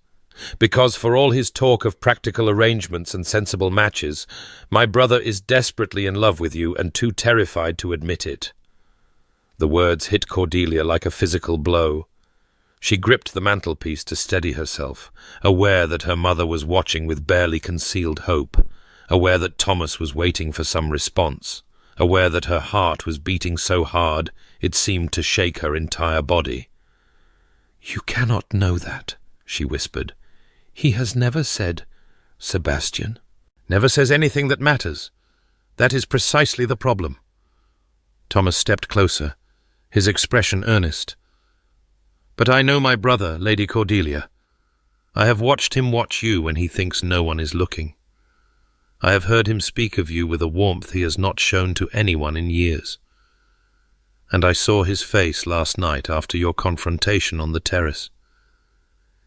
Because for all his talk of practical arrangements and sensible matches, my brother is desperately in love with you and too terrified to admit it. The words hit Cordelia like a physical blow. She gripped the mantelpiece to steady herself, aware that her mother was watching with barely concealed hope, aware that Thomas was waiting for some response, aware that her heart was beating so hard it seemed to shake her entire body. "You cannot know that," she whispered. "He has never said, Sebastian." "Never says anything that matters. That is precisely the problem." Thomas stepped closer, his expression earnest. "But I know my brother, Lady Cordelia. I have watched him watch you when he thinks no one is looking. I have heard him speak of you with a warmth he has not shown to anyone in years. And I saw his face last night after your confrontation on the terrace.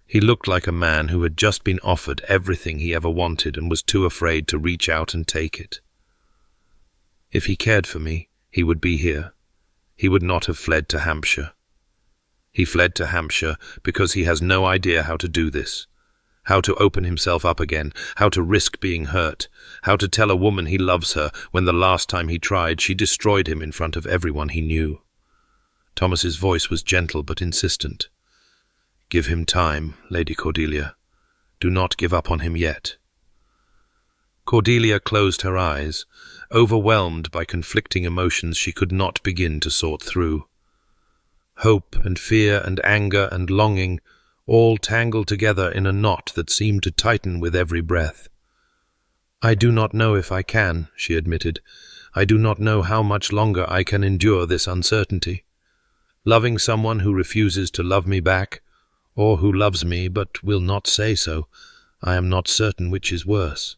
He looked like a man who had just been offered everything he ever wanted and was too afraid to reach out and take it. If he cared for me, he would be here. He would not have fled to Hampshire. He fled to Hampshire because he has no idea how to do this, how to open himself up again, how to risk being hurt, how to tell a woman he loves her when the last time he tried she destroyed him in front of everyone he knew." Thomas's voice was gentle but insistent. "Give him time, Lady Cordelia. Do not give up on him yet." Cordelia closed her eyes, overwhelmed by conflicting emotions she could not begin to sort through. Hope and fear and anger and longing all tangled together in a knot that seemed to tighten with every breath. "I do not know if I can," she admitted. "I do not know how much longer I can endure this uncertainty. Loving someone who refuses to love me back, or who loves me but will not say so, I am not certain which is worse."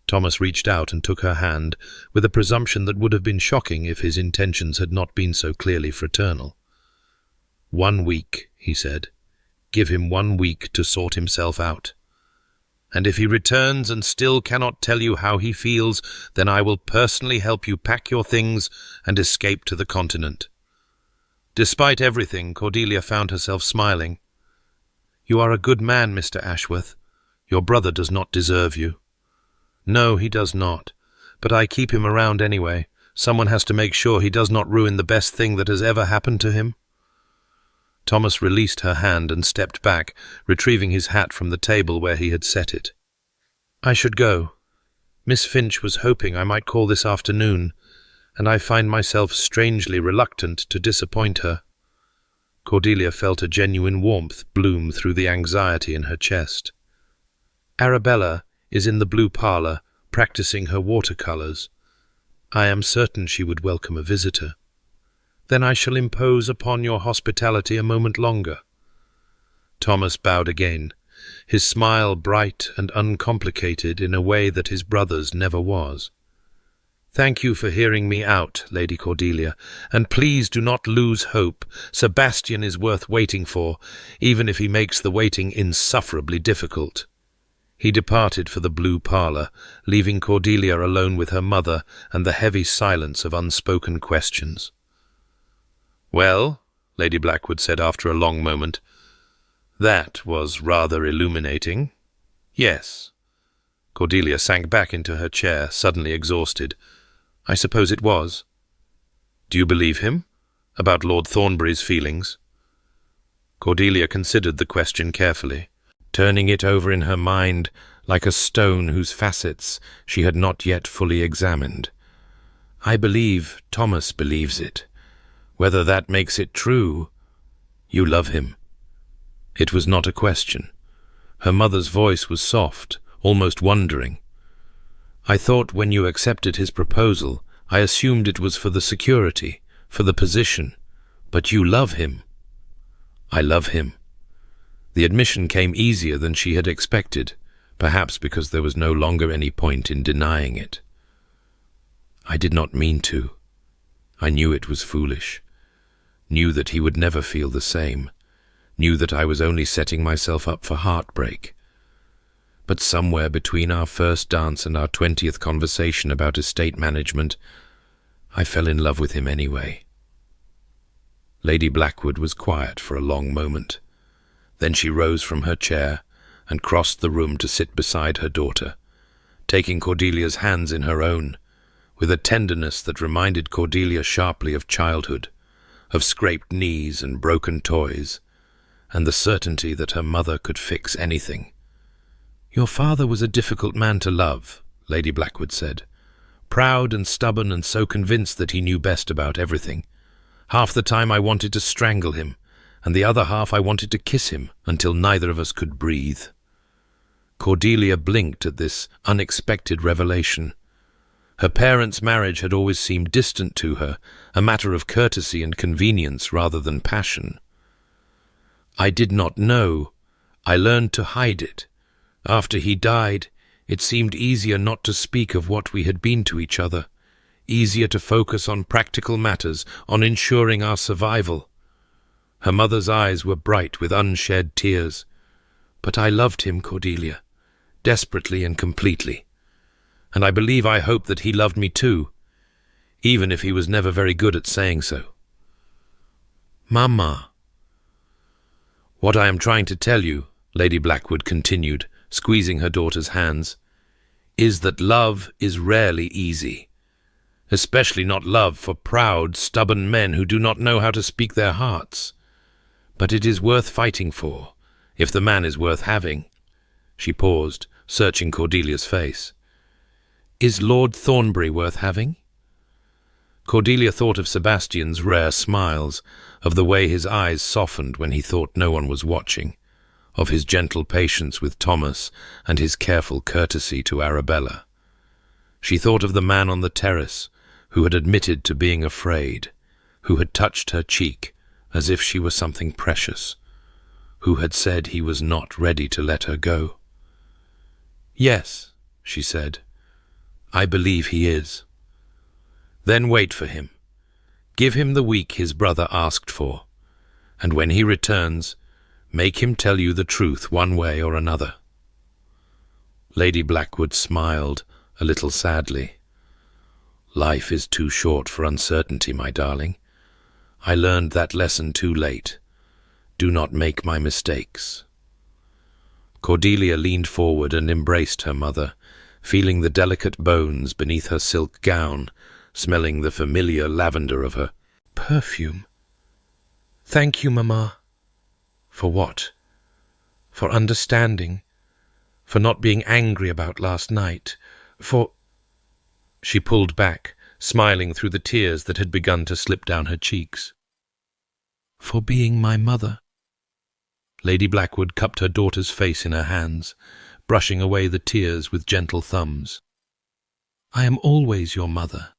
Thomas reached out and took her hand, with a presumption that would have been shocking if his intentions had not been so clearly fraternal. "1 week," he said. "Give him 1 week to sort himself out. And if he returns and still cannot tell you how he feels, then I will personally help you pack your things and escape to the continent." Despite everything, Cordelia found herself smiling. "You are a good man, Mr. Ashworth. Your brother does not deserve you." "No, he does not. But I keep him around anyway. Someone has to make sure he does not ruin the best thing that has ever happened to him." Thomas released her hand and stepped back, retrieving his hat from the table where he had set it. "I should go. Miss Finch was hoping I might call this afternoon, and I find myself strangely reluctant to disappoint her." Cordelia felt a genuine warmth bloom through the anxiety in her chest. Arabella is in the blue parlour, practicing her watercolours. I am certain she would welcome a visitor. Then I shall impose upon your hospitality a moment longer. Thomas bowed again, his smile bright and uncomplicated in a way that his brother's never was. Thank you for hearing me out, Lady Cordelia, and please do not lose hope. Sebastian is worth waiting for, even if he makes the waiting insufferably difficult. He departed for the blue parlour, leaving Cordelia alone with her mother and the heavy silence of unspoken questions. "Well," Lady Blackwood said after a long moment, "that was rather illuminating." "Yes." Cordelia sank back into her chair, suddenly exhausted. "I suppose it was." "Do you believe him? About Lord Thornbury's feelings?" Cordelia considered the question carefully, turning it over in her mind like a stone whose facets she had not yet fully examined. "I believe Thomas believes it. Whether that makes it true, you love him." It was not a question. Her mother's voice was soft, almost wondering. "I thought when you accepted his proposal, I assumed it was for the security, for the position. But you love him." "I love him." The admission came easier than she had expected, perhaps because there was no longer any point in denying it. "I did not mean to. I knew it was foolish. Knew that he would never feel the same. Knew that I was only setting myself up for heartbreak. But somewhere between our first dance and our 20th conversation about estate management, I fell in love with him anyway." Lady Blackwood was quiet for a long moment. Then she rose from her chair and crossed the room to sit beside her daughter, taking Cordelia's hands in her own, with a tenderness that reminded Cordelia sharply of childhood, of scraped knees and broken toys, and the certainty that her mother could fix anything. "Your father was a difficult man to love," Lady Blackwood said. "Proud and stubborn and so convinced that he knew best about everything. Half the time I wanted to strangle him, and the other half I wanted to kiss him until neither of us could breathe." Cordelia blinked at this unexpected revelation. Her parents' marriage had always seemed distant to her, a matter of courtesy and convenience rather than passion. "I did not know. I learned to hide it. After he died, it seemed easier not to speak of what we had been to each other, easier to focus on practical matters, on ensuring our survival." Her mother's eyes were bright with unshed tears. "But I loved him, Cordelia, desperately and completely. And I believe I hope that he loved me too, even if he was never very good at saying so." "Mama." "What I am trying to tell you," Lady Blackwood continued, squeezing her daughter's hands, "is that love is rarely easy, especially not love for proud, stubborn men who do not know how to speak their hearts. But it is worth fighting for, if the man is worth having." She paused, searching Cordelia's face. "Is Lord Thornbury worth having?" Cordelia thought of Sebastian's rare smiles, of the way his eyes softened when he thought no one was watching, of his gentle patience with Thomas and his careful courtesy to Arabella. She thought of the man on the terrace who had admitted to being afraid, who had touched her cheek as if she were something precious, who had said he was not ready to let her go. "Yes," she said, "I believe he is." "Then wait for him. Give him the week his brother asked for, and when he returns, make him tell you the truth one way or another." Lady Blackwood smiled, a little sadly. "Life is too short for uncertainty, my darling. I learned that lesson too late. Do not make my mistakes." Cordelia leaned forward and embraced her mother, feeling the delicate bones beneath her silk gown, smelling the familiar lavender of her perfume. "Thank you, Mamma." "For what?" "For understanding. For not being angry about last night. For—" She pulled back, smiling through the tears that had begun to slip down her cheeks. For being my mother." Lady Blackwood cupped her daughter's face in her hands, brushing away the tears with gentle thumbs. "I am always your mother,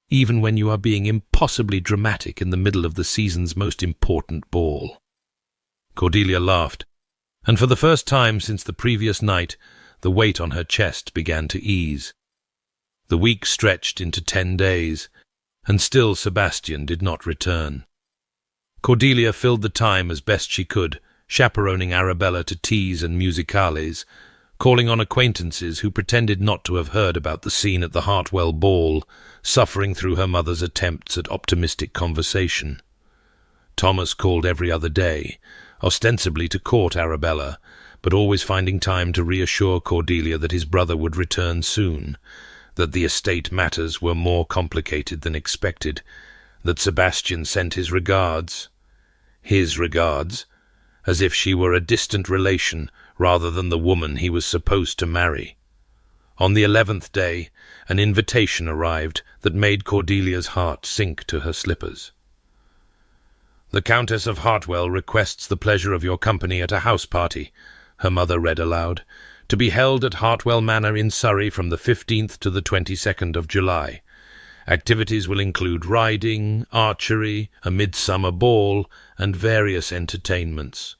even when you are being impossibly dramatic in the middle of the season's most important ball." Cordelia laughed, and for the first time since the previous night, the weight on her chest began to ease. The week stretched into 10 days, and still Sebastian did not return. Cordelia filled the time as best she could, chaperoning Arabella to teas and musicales, calling on acquaintances who pretended not to have heard about the scene at the Hartwell ball, suffering through her mother's attempts at optimistic conversation. Thomas called every other day, ostensibly to court Arabella, but always finding time to reassure Cordelia that his brother would return soon, that the estate matters were more complicated than expected, that Sebastian sent his regards, as if she were a distant relation rather than the woman he was supposed to marry. On the 11th day, an invitation arrived that made Cordelia's heart sink to her slippers. "The Countess of Hartwell requests the pleasure of your company at a house party," her mother read aloud, "to be held at Hartwell Manor in Surrey from the 15th to the 22nd of July. Activities will include riding, archery, a midsummer ball, and various entertainments."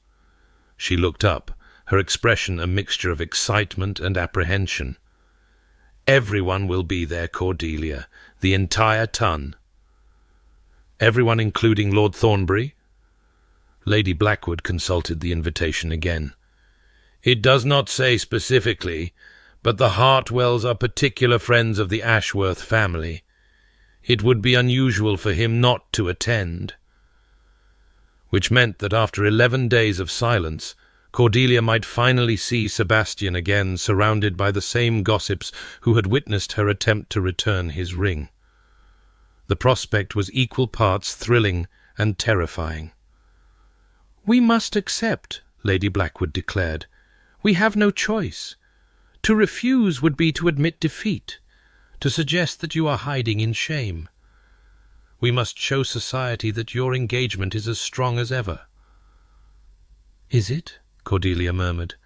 She looked up, her expression a mixture of excitement and apprehension. "Everyone will be there, Cordelia, the entire ton." "Everyone including Lord Thornbury?" Lady Blackwood consulted the invitation again. "It does not say specifically, but the Hartwells are particular friends of the Ashworth family. It would be unusual for him not to attend." Which meant that after 11 days of silence, Cordelia might finally see Sebastian again, surrounded by the same gossips who had witnessed her attempt to return his ring. The prospect was equal parts thrilling and terrifying. "We must accept," Lady Blackwood declared. "We have no choice. To refuse would be to admit defeat, to suggest that you are hiding in shame. We must show society that your engagement is as strong as ever." "Is it?" Cordelia murmured,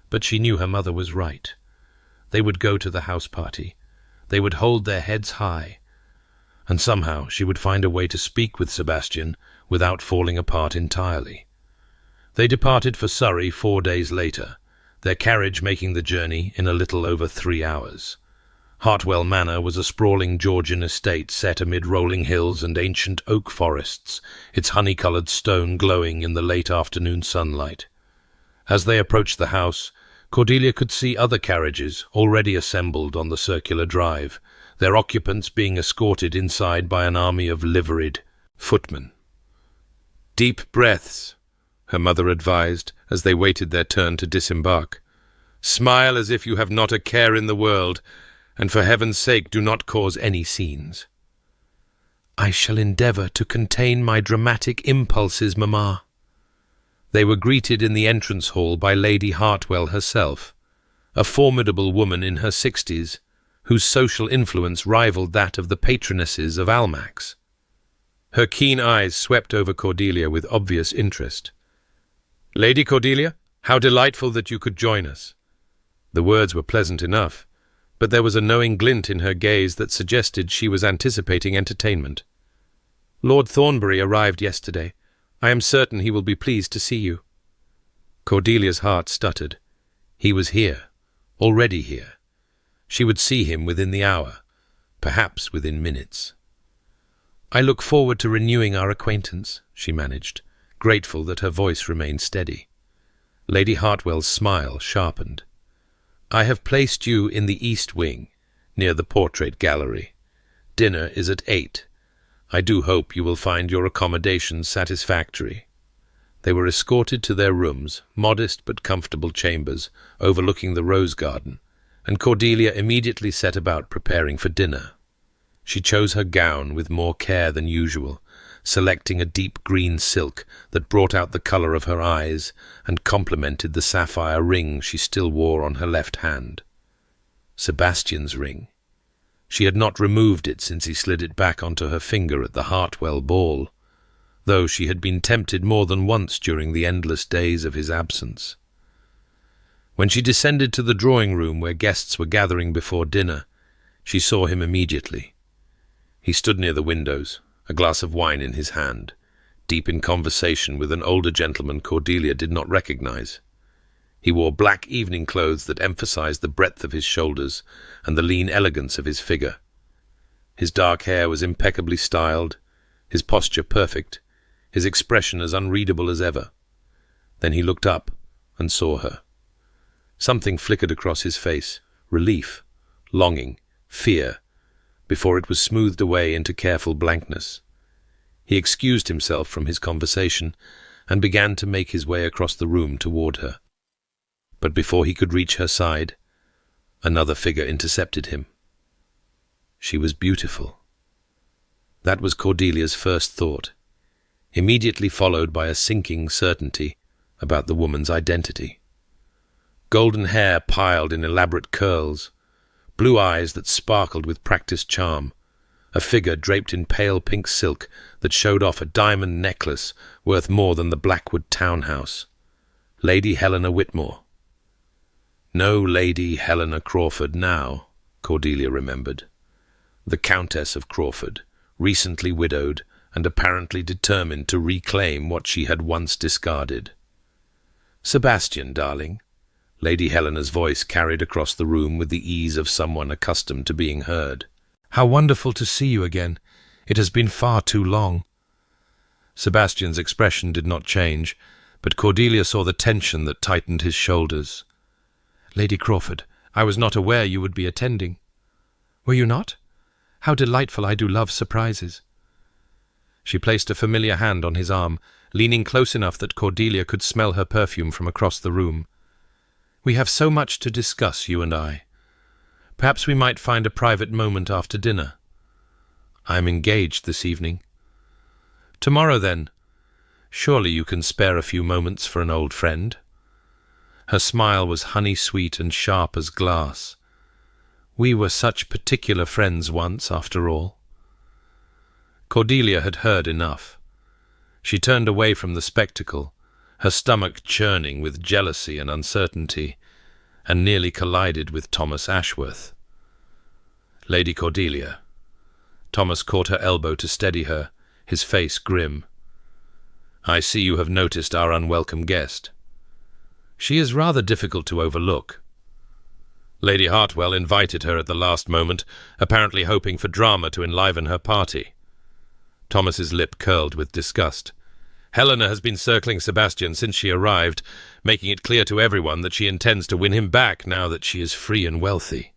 but she knew her mother was right. They would go to the house party. They would hold their heads high. And somehow she would find a way to speak with Sebastian without falling apart entirely. They departed for Surrey 4 days later, their carriage making the journey in a little over 3 hours. Hartwell Manor was a sprawling Georgian estate set amid rolling hills and ancient oak forests, its honey-coloured stone glowing in the late afternoon sunlight. As they approached the house, Cordelia could see other carriages already assembled on the circular drive, their occupants being escorted inside by an army of liveried footmen. "Deep breaths," her mother advised as they waited their turn to disembark. "Smile as if you have not a care in the world, and for heaven's sake do not cause any scenes." "I shall endeavour to contain my dramatic impulses, Mamma." They were greeted in the entrance hall by Lady Hartwell herself, a formidable woman in her 60s, whose social influence rivaled that of the patronesses of Almack's. Her keen eyes swept over Cordelia with obvious interest. "Lady Cordelia, how delightful that you could join us." The words were pleasant enough, but there was a knowing glint in her gaze that suggested she was anticipating entertainment. "Lord Thornbury arrived yesterday. I am certain he will be pleased to see you." Cordelia's heart stuttered. He was here, already here. She would see him within the hour, perhaps within minutes. "I look forward to renewing our acquaintance," she managed, grateful that her voice remained steady. Lady Hartwell's smile sharpened. "I have placed you in the East Wing, near the portrait gallery. Dinner is at 8. I do hope you will find your accommodations satisfactory." They were escorted to their rooms, modest but comfortable chambers, overlooking the rose garden, and Cordelia immediately set about preparing for dinner. She chose her gown with more care than usual, selecting a deep green silk that brought out the colour of her eyes and complemented the sapphire ring she still wore on her left hand. Sebastian's ring. She had not removed it since he slid it back onto her finger at the Hartwell ball. though she had been tempted more than once during the endless days of his absence. When she descended to the drawing-room where guests were gathering before dinner, she saw him immediately. He stood near the windows, a glass of wine in his hand, deep in conversation with an older gentleman Cordelia did not recognize. He wore black evening clothes that emphasized the breadth of his shoulders and the lean elegance of his figure. His dark hair was impeccably styled, his posture perfect, his expression as unreadable as ever. Then he looked up and saw her. Something flickered across his face, relief, longing, fear, before it was smoothed away into careful blankness. He excused himself from his conversation and began to make his way across the room toward her. But before he could reach her side, another figure intercepted him. She was beautiful. That was Cordelia's first thought, immediately followed by a sinking certainty about the woman's identity. Golden hair piled in elaborate curls, blue eyes that sparkled with practiced charm, a figure draped in pale pink silk that showed off a diamond necklace worth more than the Blackwood townhouse. Lady Helena Whitmore. No Lady Helena Crawford now, Cordelia remembered. The Countess of Crawford, recently widowed and apparently determined to reclaim what she had once discarded. "Sebastian, darling," Lady Helena's voice carried across the room with the ease of someone accustomed to being heard. "How wonderful to see you again. It has been far too long." Sebastian's expression did not change, but Cordelia saw the tension that tightened his shoulders. "Lady Crawford, I was not aware you would be attending." "Were you not? How delightful. I do love surprises." She placed a familiar hand on his arm, leaning close enough that Cordelia could smell her perfume from across the room. "We have so much to discuss, you and I. Perhaps we might find a private moment after dinner." "I am engaged this evening." "Tomorrow, then. Surely you can spare a few moments for an old friend." Her smile was honey-sweet and sharp as glass. "We were such particular friends once, after all." Cordelia had heard enough. She turned away from the spectacle, her stomach churning with jealousy and uncertainty, and nearly collided with Thomas Ashworth. "Lady Cordelia." Thomas caught her elbow to steady her, his face grim. "I see you have noticed our unwelcome guest. She is rather difficult to overlook." Lady Hartwell invited her at the last moment, apparently hoping for drama to enliven her party. Thomas's lip curled with disgust. "Helena has been circling Sebastian since she arrived, making it clear to everyone that she intends to win him back now that she is free and wealthy."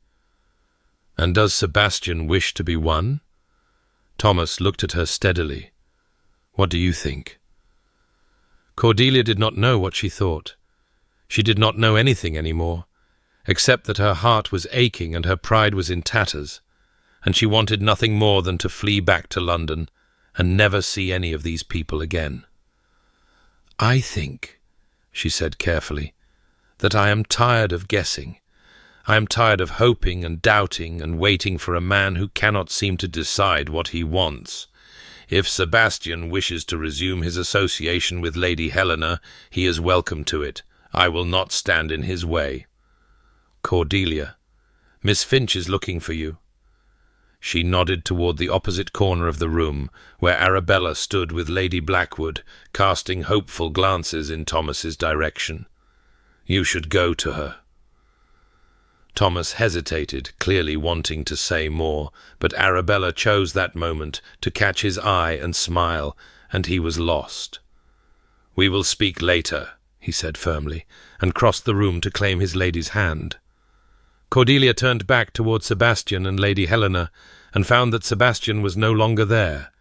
"And does Sebastian wish to be won?" Thomas looked at her steadily. "What do you think?" Cordelia did not know what she thought. She did not know anything any more, except that her heart was aching and her pride was in tatters, and she wanted nothing more than to flee back to London and never see any of these people again. "I think," she said carefully, "that I am tired of guessing. I am tired of hoping and doubting and waiting for a man who cannot seem to decide what he wants. If Sebastian wishes to resume his association with Lady Helena, he is welcome to it. I will not stand in his way. Cordelia, Miss Finch is looking for you." She nodded toward the opposite corner of the room, where Arabella stood with Lady Blackwood, casting hopeful glances in Thomas's direction. "You should go to her." Thomas hesitated, clearly wanting to say more, but Arabella chose that moment to catch his eye and smile, and he was lost. "We will speak later," he said firmly, and crossed the room to claim his lady's hand. Cordelia turned back toward Sebastian and Lady Helena, and found that Sebastian was no longer there.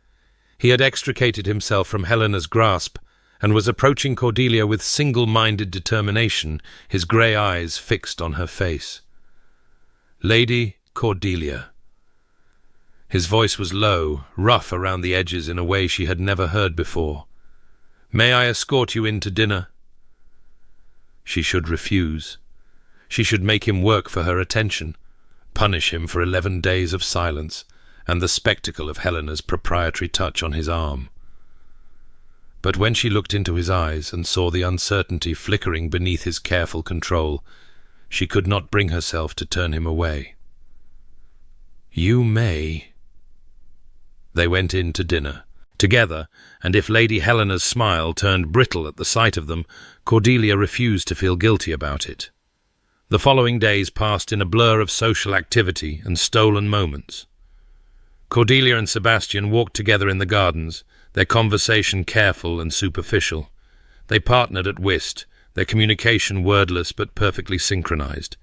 He had extricated himself from Helena's grasp, and was approaching Cordelia with single-minded determination, his grey eyes fixed on her face. "Lady Cordelia." His voice was low, rough around the edges in a way she had never heard before. "May I escort you in to dinner?" She should refuse. She should make him work for her attention, punish him for 11 days of silence, and the spectacle of Helena's proprietary touch on his arm. But when she looked into his eyes and saw the uncertainty flickering beneath his careful control, she could not bring herself to turn him away. "You may." They went in to dinner together, and if Lady Helena's smile turned brittle at the sight of them, Cordelia refused to feel guilty about it. The following days passed in a blur of social activity and stolen moments. Cordelia and Sebastian walked together in the gardens, their conversation careful and superficial. They partnered at whist, their communication wordless but perfectly synchronized.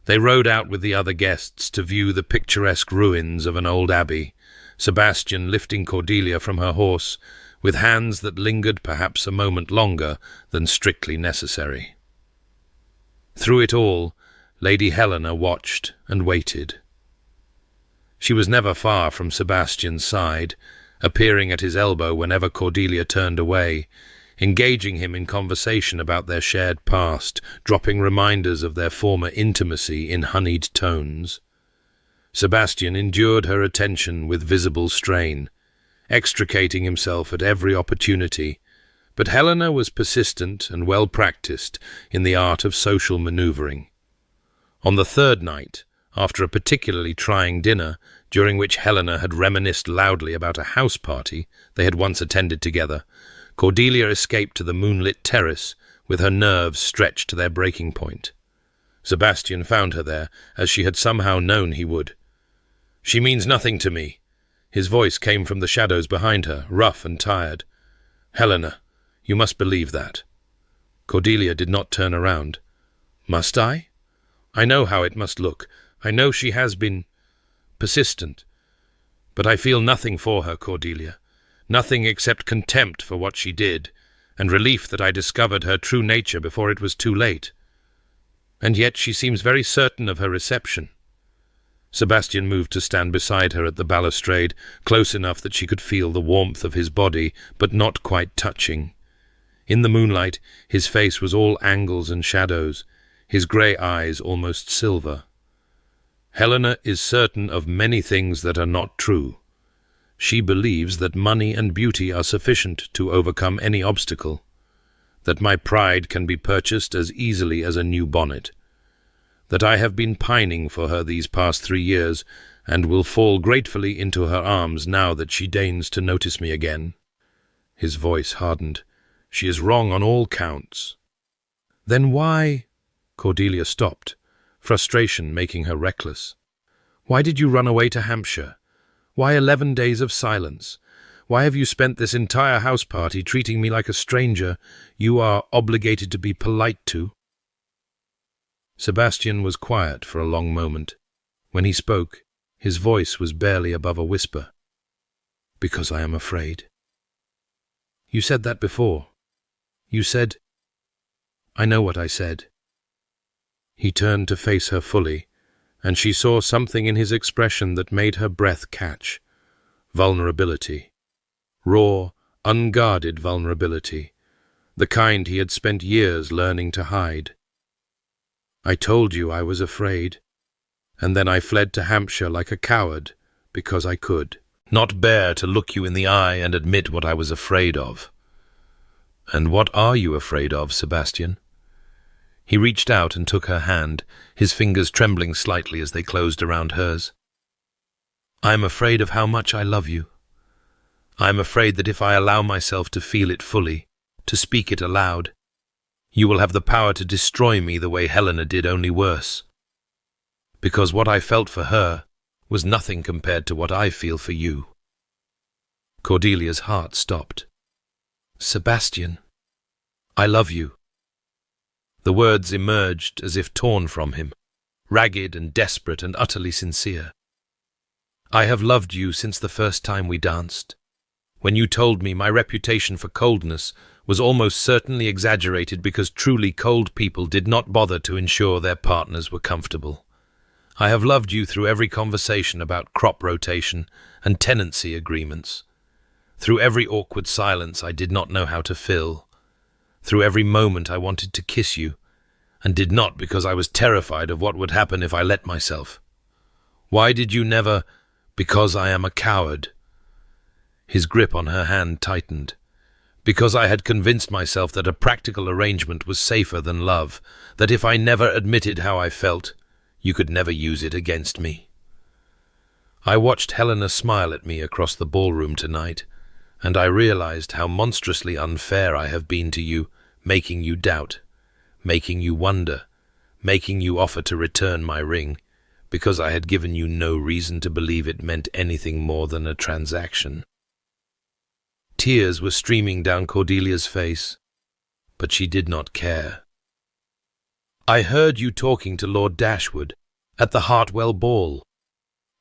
They rode out with the other guests to view the picturesque ruins of an old abbey, Sebastian lifting Cordelia from her horse with hands that lingered perhaps a moment longer than strictly necessary. Through it all, Lady Helena watched and waited. She was never far from Sebastian's side, appearing at his elbow whenever Cordelia turned away, engaging him in conversation about their shared past, dropping reminders of their former intimacy in honeyed tones. Sebastian endured her attention with visible strain, extricating himself at every opportunity, but Helena was persistent and well-practiced in the art of social manoeuvring. On the third night, after a particularly trying dinner, during which Helena had reminisced loudly about a house party they had once attended together, Cordelia escaped to the moonlit terrace with her nerves stretched to their breaking point. Sebastian found her there, as she had somehow known he would. "She means nothing to me." His voice came from the shadows behind her, rough and tired. "Helena, you must believe that." Cordelia did not turn around. "Must I? I know how it must look. I know she has been persistent. But I feel nothing for her, Cordelia. Nothing except contempt for what she did, and relief that I discovered her true nature before it was too late. And yet she seems very certain of her reception." Sebastian moved to stand beside her at the balustrade, close enough that she could feel the warmth of his body, but not quite touching. In the moonlight, his face was all angles and shadows, his grey eyes almost silver. "Helena is certain of many things that are not true. She believes that money and beauty are sufficient to overcome any obstacle, that my pride can be purchased as easily as a new bonnet, that I have been pining for her these past 3 years, and will fall gratefully into her arms now that she deigns to notice me again." His voice hardened. "She is wrong on all counts." "Then why—" Cordelia stopped, frustration making her reckless. "Why did you run away to Hampshire? Why 11 days of silence? Why have you spent this entire house party treating me like a stranger you are obligated to be polite to?" Sebastian was quiet for a long moment. When he spoke, his voice was barely above a whisper. "Because I am afraid." "You said that before. You said—" "I know what I said." He turned to face her fully, and she saw something in his expression that made her breath catch. Vulnerability. Raw, unguarded vulnerability. The kind he had spent years learning to hide. "I told you I was afraid, and then I fled to Hampshire like a coward, because I could not bear to look you in the eye and admit what I was afraid of." "And what are you afraid of, Sebastian?" He reached out and took her hand, his fingers trembling slightly as they closed around hers. "I am afraid of how much I love you. I am afraid that if I allow myself to feel it fully, to speak it aloud, you will have the power to destroy me the way Helena did, only worse. Because what I felt for her was nothing compared to what I feel for you." Cordelia's heart stopped. "Sebastian, I love you." The words emerged as if torn from him, ragged and desperate and utterly sincere. "I have loved you since the first time we danced. When you told me my reputation for coldness was almost certainly exaggerated because truly cold people did not bother to ensure their partners were comfortable. I have loved you through every conversation about crop rotation and tenancy agreements, through every awkward silence I did not know how to fill, through every moment I wanted to kiss you, and did not because I was terrified of what would happen if I let myself. Why did you never— Because I am a coward." His grip on her hand tightened. because I had convinced myself that a practical arrangement was safer than love, that if I never admitted how I felt, you could never use it against me. I watched Helena smile at me across the ballroom tonight, and I realized how monstrously unfair I have been to you, making you doubt, making you wonder, making you offer to return my ring, because I had given you no reason to believe it meant anything more than a transaction. Tears were streaming down Cordelia's face, but she did not care. I heard you talking to Lord Dashwood at the Hartwell ball.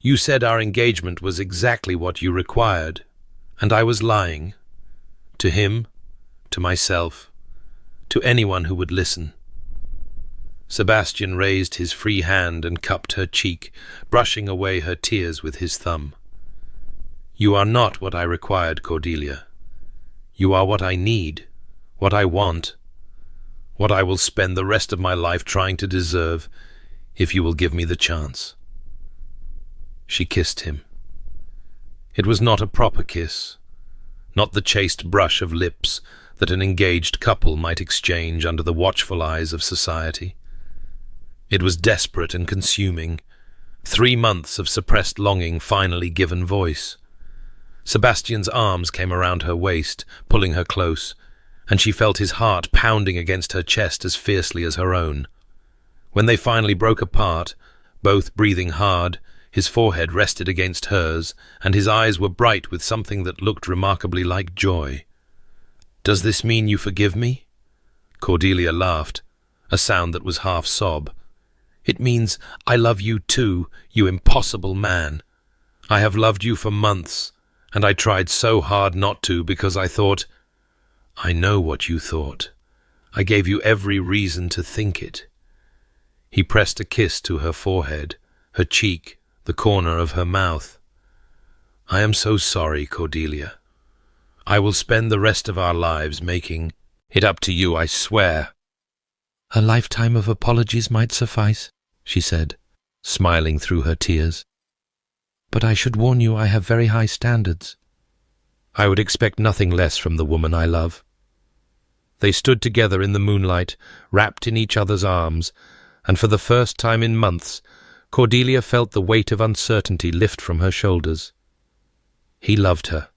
You said our engagement was exactly what you required, and I was lying. To him, to myself, to anyone who would listen. Sebastian raised his free hand and cupped her cheek, brushing away her tears with his thumb. You are not what I required, Cordelia. You are what I need, what I want, what I will spend the rest of my life trying to deserve, if you will give me the chance. She kissed him. It was not a proper kiss, not the chaste brush of lips that an engaged couple might exchange under the watchful eyes of society. It was desperate and consuming, 3 months of suppressed longing finally given voice. Sebastian's arms came around her waist, pulling her close, and she felt his heart pounding against her chest as fiercely as her own. When they finally broke apart, both breathing hard, his forehead rested against hers, and his eyes were bright with something that looked remarkably like joy. "Does this mean you forgive me?" Cordelia laughed, a sound that was half sob. "It means I love you too, you impossible man. I have loved you for months, and I tried so hard not to because I thought—" "I know what you thought. I gave you every reason to think it." He pressed a kiss to her forehead, her cheek, the corner of her mouth. "I am so sorry, Cordelia. I will spend the rest of our lives making it up to you, I swear." "A lifetime of apologies might suffice," she said, smiling through her tears. "But I should warn you I have very high standards." "I would expect nothing less from the woman I love." They stood together in the moonlight, wrapped in each other's arms, and for the first time in months, Cordelia felt the weight of uncertainty lift from her shoulders. He loved her.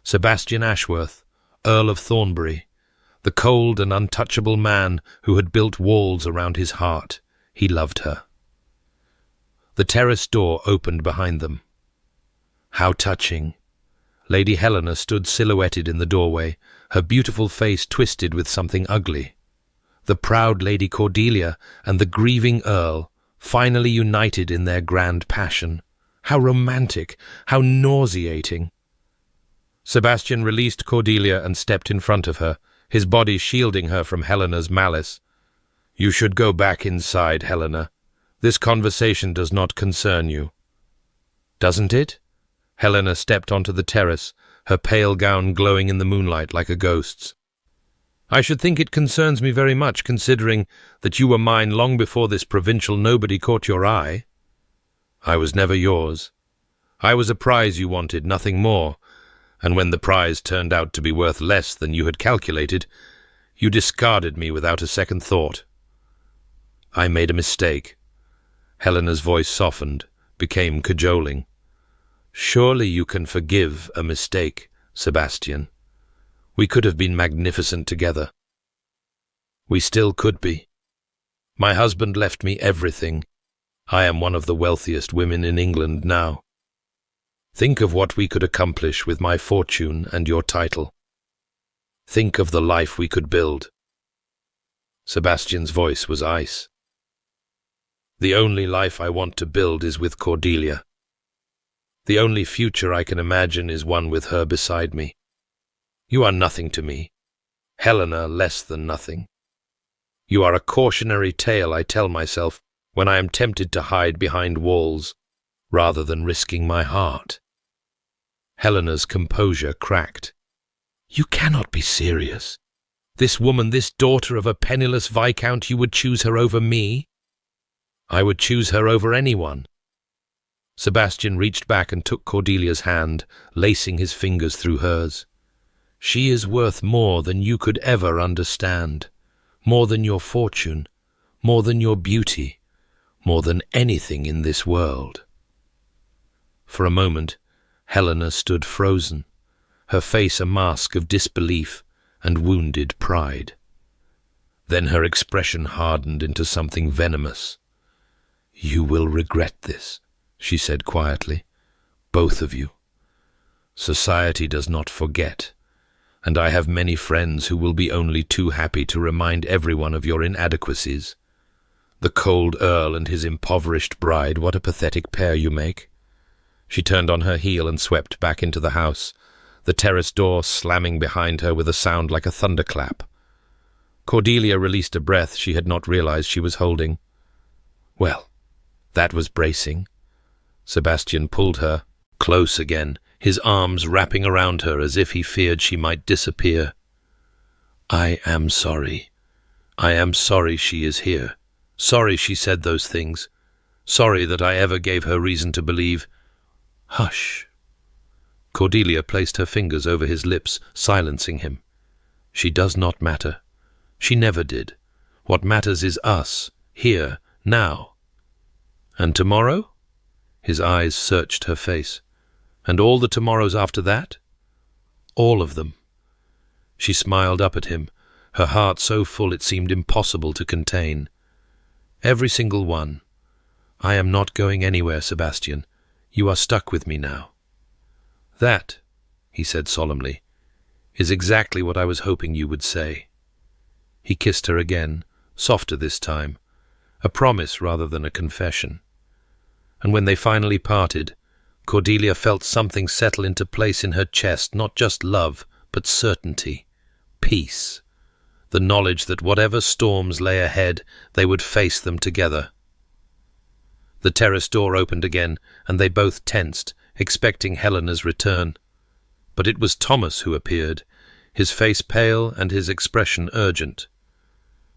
Sebastian Ashworth, Earl of Thornbury, the cold and untouchable man who had built walls around his heart, he loved her. The terrace door opened behind them. How touching! Lady Helena stood silhouetted in the doorway, her beautiful face twisted with something ugly. The proud Lady Cordelia and the grieving Earl, finally united in their grand passion. How romantic! How nauseating! Sebastian released Cordelia and stepped in front of her, his body shielding her from Helena's malice. "You should go back inside, Helena. This conversation does not concern you." "Doesn't it?" Helena stepped onto the terrace, her pale gown glowing in the moonlight like a ghost's. "I should think it concerns me very much, considering that you were mine long before this provincial nobody caught your eye." "I was never yours. I was a prize you wanted, nothing more, and when the prize turned out to be worth less than you had calculated, you discarded me without a second thought." "I made a mistake." Helena's voice softened, became cajoling. "Surely you can forgive a mistake, Sebastian. We could have been magnificent together." "We still could be. My husband left me everything. I am one of the wealthiest women in England now. Think of what we could accomplish with my fortune and your title. Think of the life we could build." Sebastian's voice was ice. "The only life I want to build is with Cordelia. The only future I can imagine is one with her beside me. You are nothing to me. Helena less than nothing. You are a cautionary tale I tell myself when I am tempted to hide behind walls, rather than risking my heart." Helena's composure cracked. "You cannot be serious. This woman, this daughter of a penniless viscount, you would choose her over me?" "I would choose her over anyone." Sebastian reached back and took Cordelia's hand, lacing his fingers through hers. She is worth more than you could ever understand, more than your fortune, more than your beauty, more than anything in this world." For a moment, Helena stood frozen, her face a mask of disbelief and wounded pride. Then her expression hardened into something venomous. "You will regret this," she said quietly, "both of you. Society does not forget, and I have many friends who will be only too happy to remind everyone of your inadequacies. The cold earl and his impoverished bride, what a pathetic pair you make." She turned on her heel and swept back into the house, the terrace door slamming behind her with a sound like a thunderclap. Cordelia released a breath she had not realized she was holding. Well, that was bracing. Sebastian pulled her close again, his arms wrapping around her as if he feared she might disappear. "I am sorry. I am sorry she is here. Sorry she said those things. Sorry that I ever gave her reason to believe—" "Hush." Cordelia placed her fingers over his lips, silencing him. "She does not matter. She never did. What matters is us, here, now." "And tomorrow?" His eyes searched her face. "And all the tomorrows after that?" "All of them." She smiled up at him, her heart so full it seemed impossible to contain. "Every single one. I am not going anywhere, Sebastian. You are stuck with me now." "That," he said solemnly, "is exactly what I was hoping you would say." He kissed her again, softer this time, a promise rather than a confession. And when they finally parted, Cordelia felt something settle into place in her chest, not just love, but certainty, peace, the knowledge that whatever storms lay ahead, they would face them together. The terrace door opened again, and they both tensed, expecting Helena's return. But it was Thomas who appeared, his face pale and his expression urgent.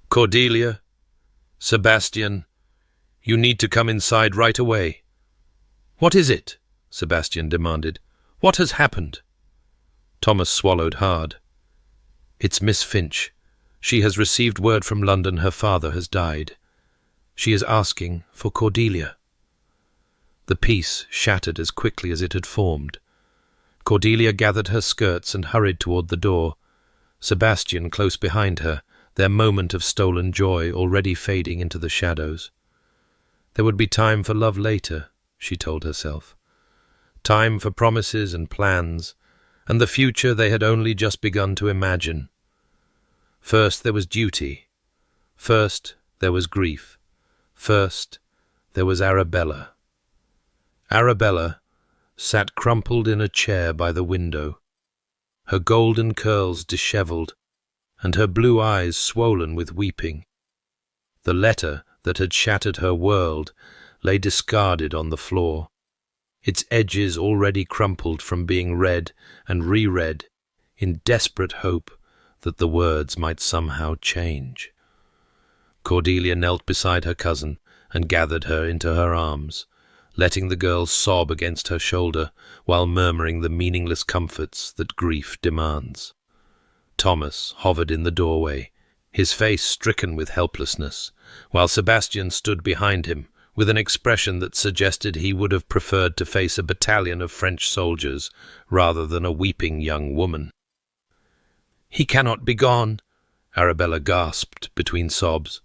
"Cordelia, Sebastian, you need to come inside right away." "What is it?" Sebastian demanded. "What has happened?" Thomas swallowed hard. "It's Miss Finch. She has received word from London her father has died. She is asking for Cordelia." The peace shattered as quickly as it had formed. Cordelia gathered her skirts and hurried toward the door, Sebastian close behind her, their moment of stolen joy already fading into the shadows. There would be time for love later, she told herself. Time for promises and plans, and the future they had only just begun to imagine. First there was duty. First there was grief. First there was Arabella. Arabella sat crumpled in a chair by the window, her golden curls dishevelled, and her blue eyes swollen with weeping. The letter that had shattered her world lay discarded on the floor, its edges already crumpled from being read and reread in desperate hope that the words might somehow change. Cordelia knelt beside her cousin and gathered her into her arms, letting the girl sob against her shoulder while murmuring the meaningless comforts that grief demands. Thomas hovered in the doorway, his face stricken with helplessness, while Sebastian stood behind him with an expression that suggested he would have preferred to face a battalion of French soldiers rather than a weeping young woman. "He cannot be gone," Arabella gasped between sobs.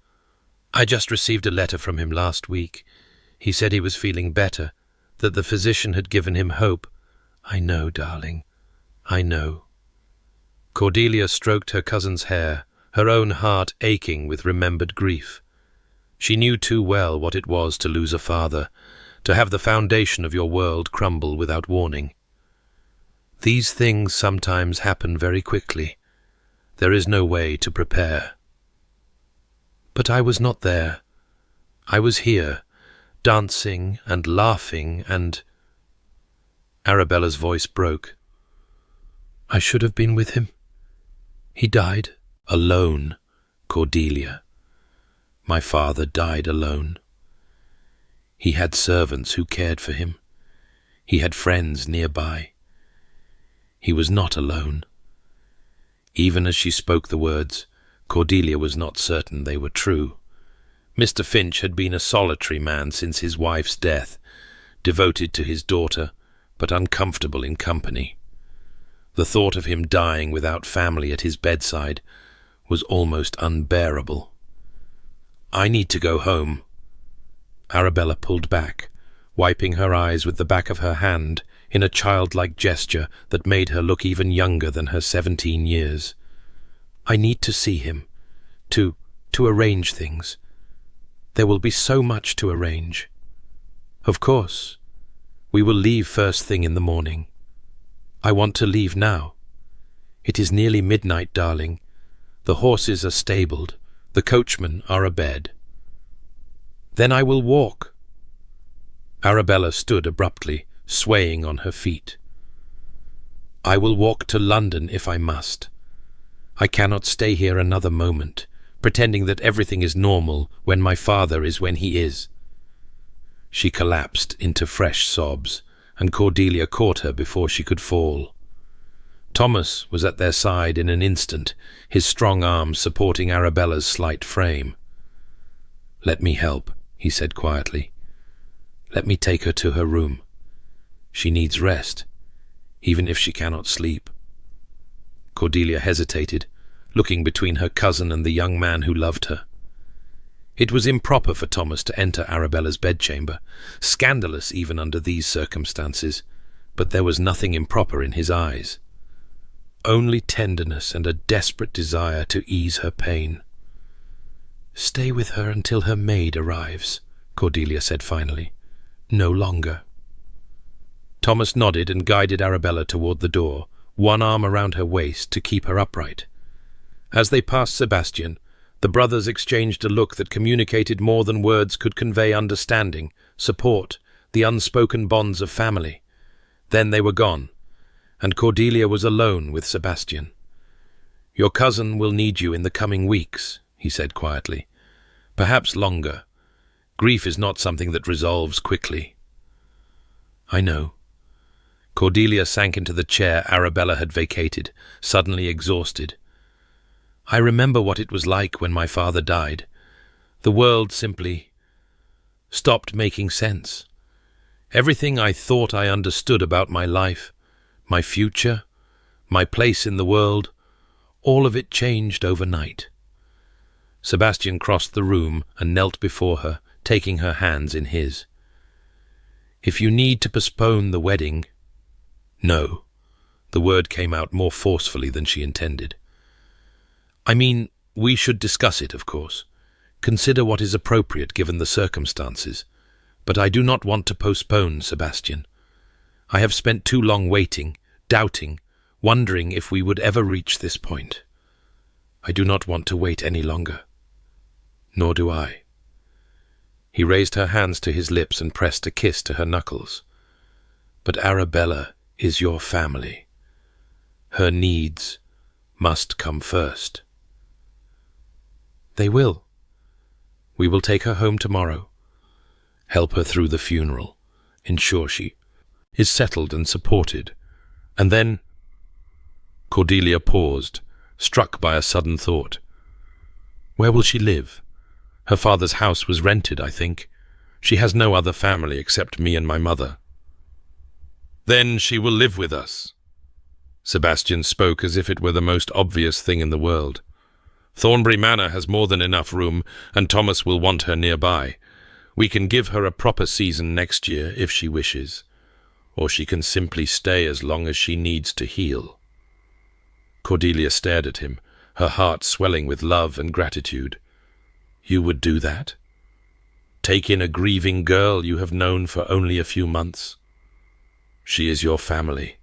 "I just received a letter from him last week. He said he was feeling better, that the physician had given him hope." "I know, darling, I know." Cordelia stroked her cousin's hair, her own heart aching with remembered grief. She knew too well what it was to lose a father, to have the foundation of your world crumble without warning. These things sometimes happen very quickly. There is no way to prepare. But I was not there. I was here, dancing and laughing and— Arabella's voice broke. "I should have been with him. He died alone, Cordelia. My father died alone. He had servants who cared for him. He had friends nearby. He was not alone. Even as she spoke the words, Cordelia was not certain they were true. Mr. Finch had been a solitary man since his wife's death, devoted to his daughter, but uncomfortable in company. The thought of him dying without family at his bedside was almost unbearable. "I need to go home." Arabella pulled back, wiping her eyes with the back of her hand in a childlike gesture that made her look even younger than her 17 years. "I need to see him, to arrange things. There will be so much to arrange." "Of course. We will leave first thing in the morning." "I want to leave now." "It is nearly midnight, darling. The horses are stabled. The coachmen are abed." "Then I will walk." Arabella stood abruptly, swaying on her feet. "I will walk to London if I must. I cannot stay here another moment, pretending that everything is normal when my father is when he is." She collapsed into fresh sobs, and Cordelia caught her before she could fall. Thomas was at their side in an instant, his strong arms supporting Arabella's slight frame. "Let me help," he said quietly. "Let me take her to her room. She needs rest, even if she cannot sleep." Cordelia hesitated, looking between her cousin and the young man who loved her. It was improper for Thomas to enter Arabella's bedchamber, scandalous even under these circumstances, but there was nothing improper in his eyes. Only tenderness and a desperate desire to ease her pain. "Stay with her until her maid arrives," Cordelia said finally. "No longer." Thomas nodded and guided Arabella toward the door, one arm around her waist to keep her upright. As they passed Sebastian, the brothers exchanged a look that communicated more than words could convey: understanding, support, the unspoken bonds of family. Then they were gone, and Cordelia was alone with Sebastian. "Your cousin will need you in the coming weeks," he said quietly. "Perhaps longer. Grief is not something that resolves quickly." "I know." Cordelia sank into the chair Arabella had vacated, suddenly exhausted. "I remember what it was like when my father died. The world simply stopped making sense. Everything I thought I understood about my life, my future, my place in the world, all of it changed overnight." Sebastian crossed the room and knelt before her, taking her hands in his. "If you need to postpone the wedding—" "No." The word came out more forcefully than she intended. "I mean, we should discuss it, of course. Consider what is appropriate given the circumstances. But I do not want to postpone, Sebastian. I have spent too long waiting, doubting, wondering if we would ever reach this point. I do not want to wait any longer. Nor do I." He raised her hands to his lips and pressed a kiss to her knuckles. "But Arabella is your family. Her needs must come first." "They will. We will take her home tomorrow, help her through the funeral, ensure she is settled and supported, and then—" Cordelia paused, struck by a sudden thought. "Where will she live? Her father's house was rented, I think. She has no other family except me and my mother." "Then she will live with us." Sebastian spoke as if it were the most obvious thing in the world. "Thornbury Manor has more than enough room, and Thomas will want her nearby. We can give her a proper season next year if she wishes, or she can simply stay as long as she needs to heal." Cordelia stared at him, her heart swelling with love and gratitude. "You would do that? Take in a grieving girl you have known for only a few months? She is your family.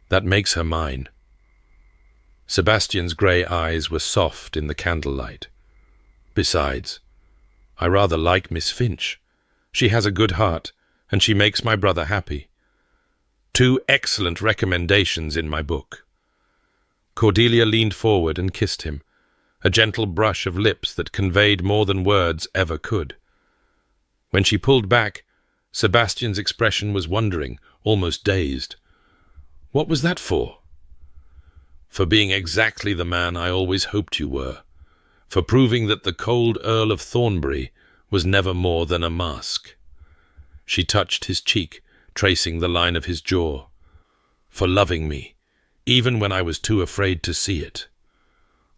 That makes her mine." Sebastian's grey eyes were soft in the candlelight. "Besides, I rather like Miss Finch. She has a good heart, and she makes my brother happy. 2 excellent recommendations in my book." Cordelia leaned forward and kissed him, a gentle brush of lips that conveyed more than words ever could. When she pulled back, Sebastian's expression was wondering, almost dazed. "What was that for?" for being exactly the man I always hoped you were, for proving that the cold Earl of Thornbury was never more than a mask. She touched his cheek, tracing the line of his jaw. For loving me, even when I was too afraid to see it.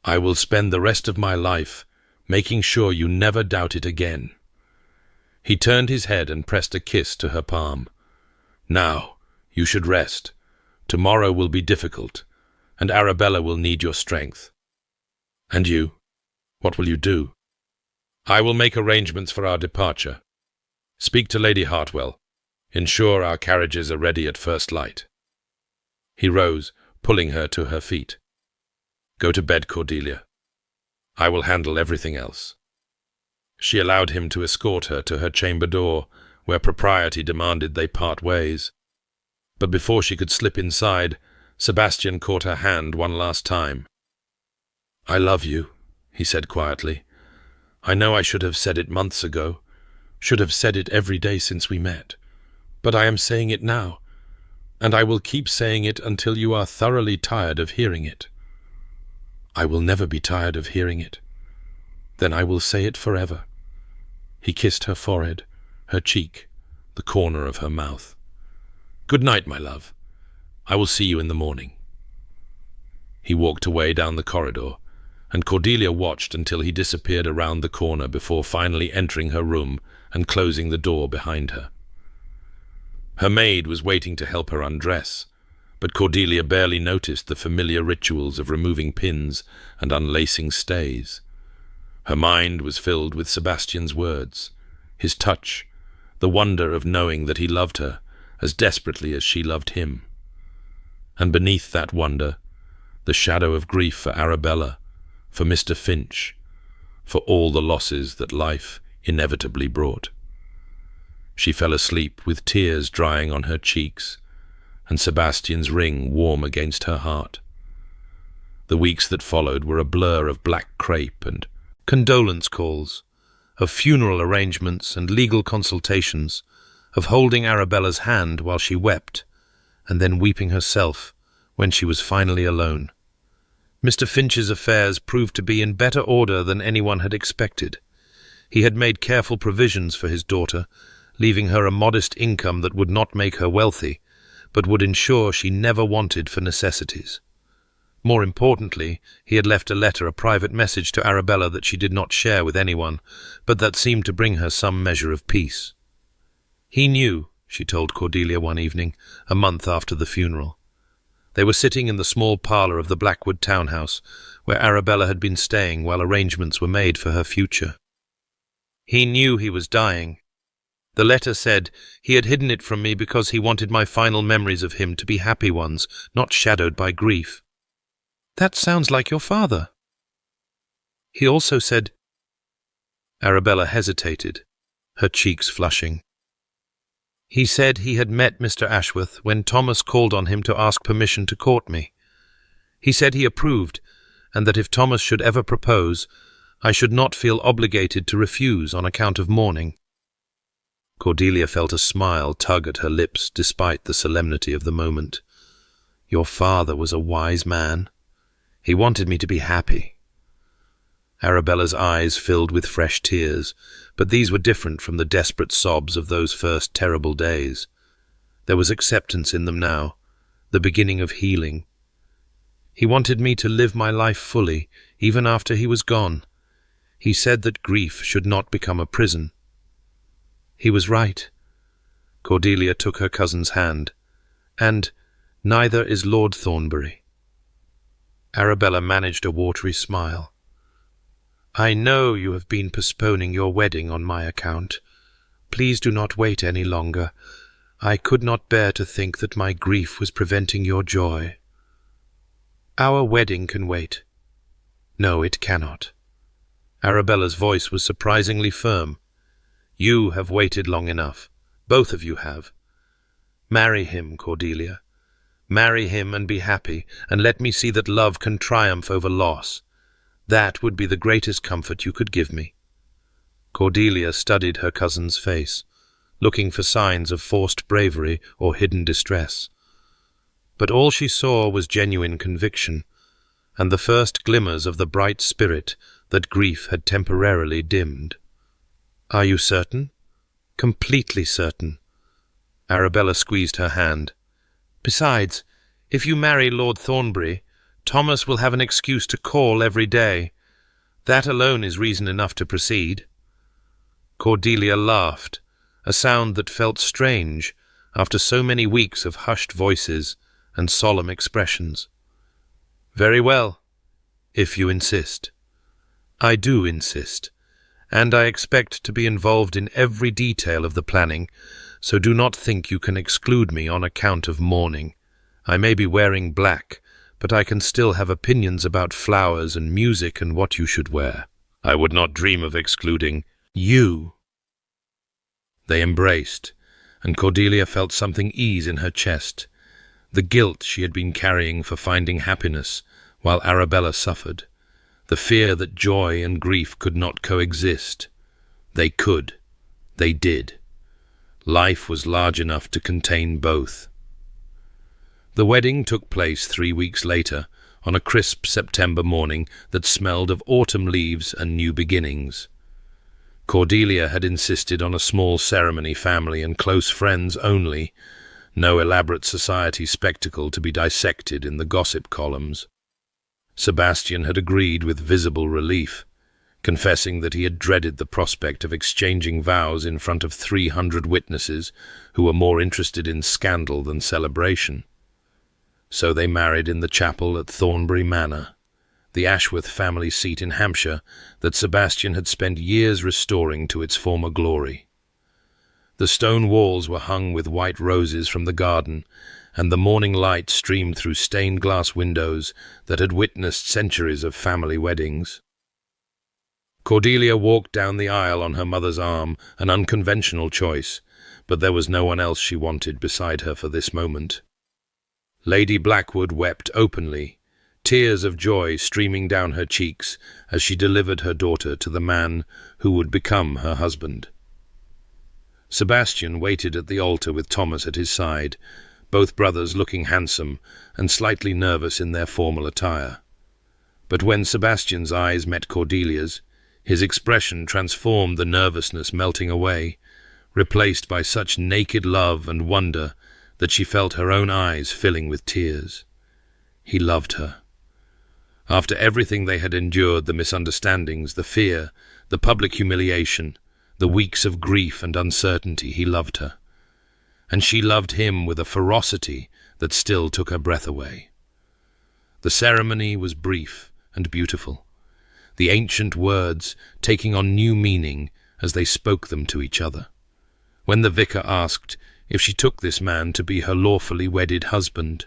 I will spend the rest of my life making sure you never doubt it again. He turned his head and pressed a kiss to her palm. Now, you should rest. Tomorrow will be difficult, and Arabella will need your strength. And you? What will you do? I will make arrangements for our departure. Speak to Lady Hartwell. Ensure our carriages are ready at first light. He rose, pulling her to her feet. Go to bed, Cordelia. I will handle everything else. She allowed him to escort her to her chamber door, where propriety demanded they part ways. But before she could slip inside, Sebastian caught her hand one last time. I love you, he said quietly. I know I should have said it months ago, should have said it every day since we met, but I am saying it now, and I will keep saying it until you are thoroughly tired of hearing it. I will never be tired of hearing it. Then I will say it forever. He kissed her forehead, her cheek, the corner of her mouth. Good night, my love. I will see you in the morning. He walked away down the corridor, and Cordelia watched until he disappeared around the corner before finally entering her room and closing the door behind her. Her maid was waiting to help her undress, but Cordelia barely noticed the familiar rituals of removing pins and unlacing stays. Her mind was filled with Sebastian's words, his touch, the wonder of knowing that he loved her as desperately as she loved him. And beneath that wonder, the shadow of grief for Arabella, for Mr. Finch, for all the losses that life inevitably brought. She fell asleep with tears drying on her cheeks, and Sebastian's ring warm against her heart. The weeks that followed were a blur of black crepe and condolence calls, of funeral arrangements and legal consultations, of holding Arabella's hand while she wept, and then weeping herself when she was finally alone. Mr. Finch's affairs proved to be in better order than anyone had expected. He had made careful provisions for his daughter, leaving her a modest income that would not make her wealthy, but would ensure she never wanted for necessities. More importantly, he had left a private message to Arabella that she did not share with anyone, but that seemed to bring her some measure of peace. He knew, she told Cordelia one evening, a month after the funeral. They were sitting in the small parlour of the Blackwood townhouse, where Arabella had been staying while arrangements were made for her future. He knew he was dying. The letter said he had hidden it from me because he wanted my final memories of him to be happy ones, not shadowed by grief. That sounds like your father. He also said... Arabella hesitated, her cheeks flushing. He said he had met Mr. Ashworth when Thomas called on him to ask permission to court me. He said he approved, and that if Thomas should ever propose, I should not feel obligated to refuse on account of mourning. Cordelia felt a smile tug at her lips despite the solemnity of the moment. Your father was a wise man. He wanted me to be happy. Arabella's eyes filled with fresh tears, but these were different from the desperate sobs of those first terrible days. There was acceptance in them now, the beginning of healing. He wanted me to live my life fully, even after he was gone. He said that grief should not become a prison. He was right. Cordelia took her cousin's hand. And neither is Lord Thornbury. Arabella managed a watery smile. I know you have been postponing your wedding on my account. Please do not wait any longer. I could not bear to think that my grief was preventing your joy. Our wedding can wait. No, it cannot. Arabella's voice was surprisingly firm. You have waited long enough. Both of you have. Marry him, Cordelia. Marry him and be happy, and let me see that love can triumph over loss. That would be the greatest comfort you could give me. Cordelia studied her cousin's face, looking for signs of forced bravery or hidden distress. But all she saw was genuine conviction, and the first glimmers of the bright spirit that grief had temporarily dimmed. "Are you certain?" "Completely certain." Arabella squeezed her hand. "Besides, if you marry Lord Thornbury, Thomas will have an excuse to call every day. That alone is reason enough to proceed." Cordelia laughed, a sound that felt strange after so many weeks of hushed voices and solemn expressions. "Very well, if you insist." "I do insist, and I expect to be involved in every detail of the planning, so do not think you can exclude me on account of mourning. I may be wearing black, but I can still have opinions about flowers and music and what you should wear." "I would not dream of excluding you." They embraced, and Cordelia felt something ease in her chest, the guilt she had been carrying for finding happiness while Arabella suffered, the fear that joy and grief could not coexist. They could. They did. Life was large enough to contain both. The wedding took place 3 weeks later, on a crisp September morning that smelled of autumn leaves and new beginnings. Cordelia had insisted on a small ceremony, family and close friends only, no elaborate society spectacle to be dissected in the gossip columns. Sebastian had agreed with visible relief, confessing that he had dreaded the prospect of exchanging vows in front of 300 witnesses who were more interested in scandal than celebration. So they married in the chapel at Thornbury Manor, the Ashworth family seat in Hampshire that Sebastian had spent years restoring to its former glory. The stone walls were hung with white roses from the garden, and the morning light streamed through stained glass windows that had witnessed centuries of family weddings. Cordelia walked down the aisle on her mother's arm, an unconventional choice, but there was no one else she wanted beside her for this moment. Lady Blackwood wept openly, tears of joy streaming down her cheeks as she delivered her daughter to the man who would become her husband. Sebastian waited at the altar with Thomas at his side, both brothers looking handsome and slightly nervous in their formal attire. But when Sebastian's eyes met Cordelia's, his expression transformed, the nervousness melting away, replaced by such naked love and wonder that she felt her own eyes filling with tears. He loved her. After everything they had endured, the misunderstandings, the fear, the public humiliation, the weeks of grief and uncertainty, he loved her. And she loved him with a ferocity that still took her breath away. The ceremony was brief and beautiful, the ancient words taking on new meaning as they spoke them to each other. When the vicar asked if she took this man to be her lawfully wedded husband,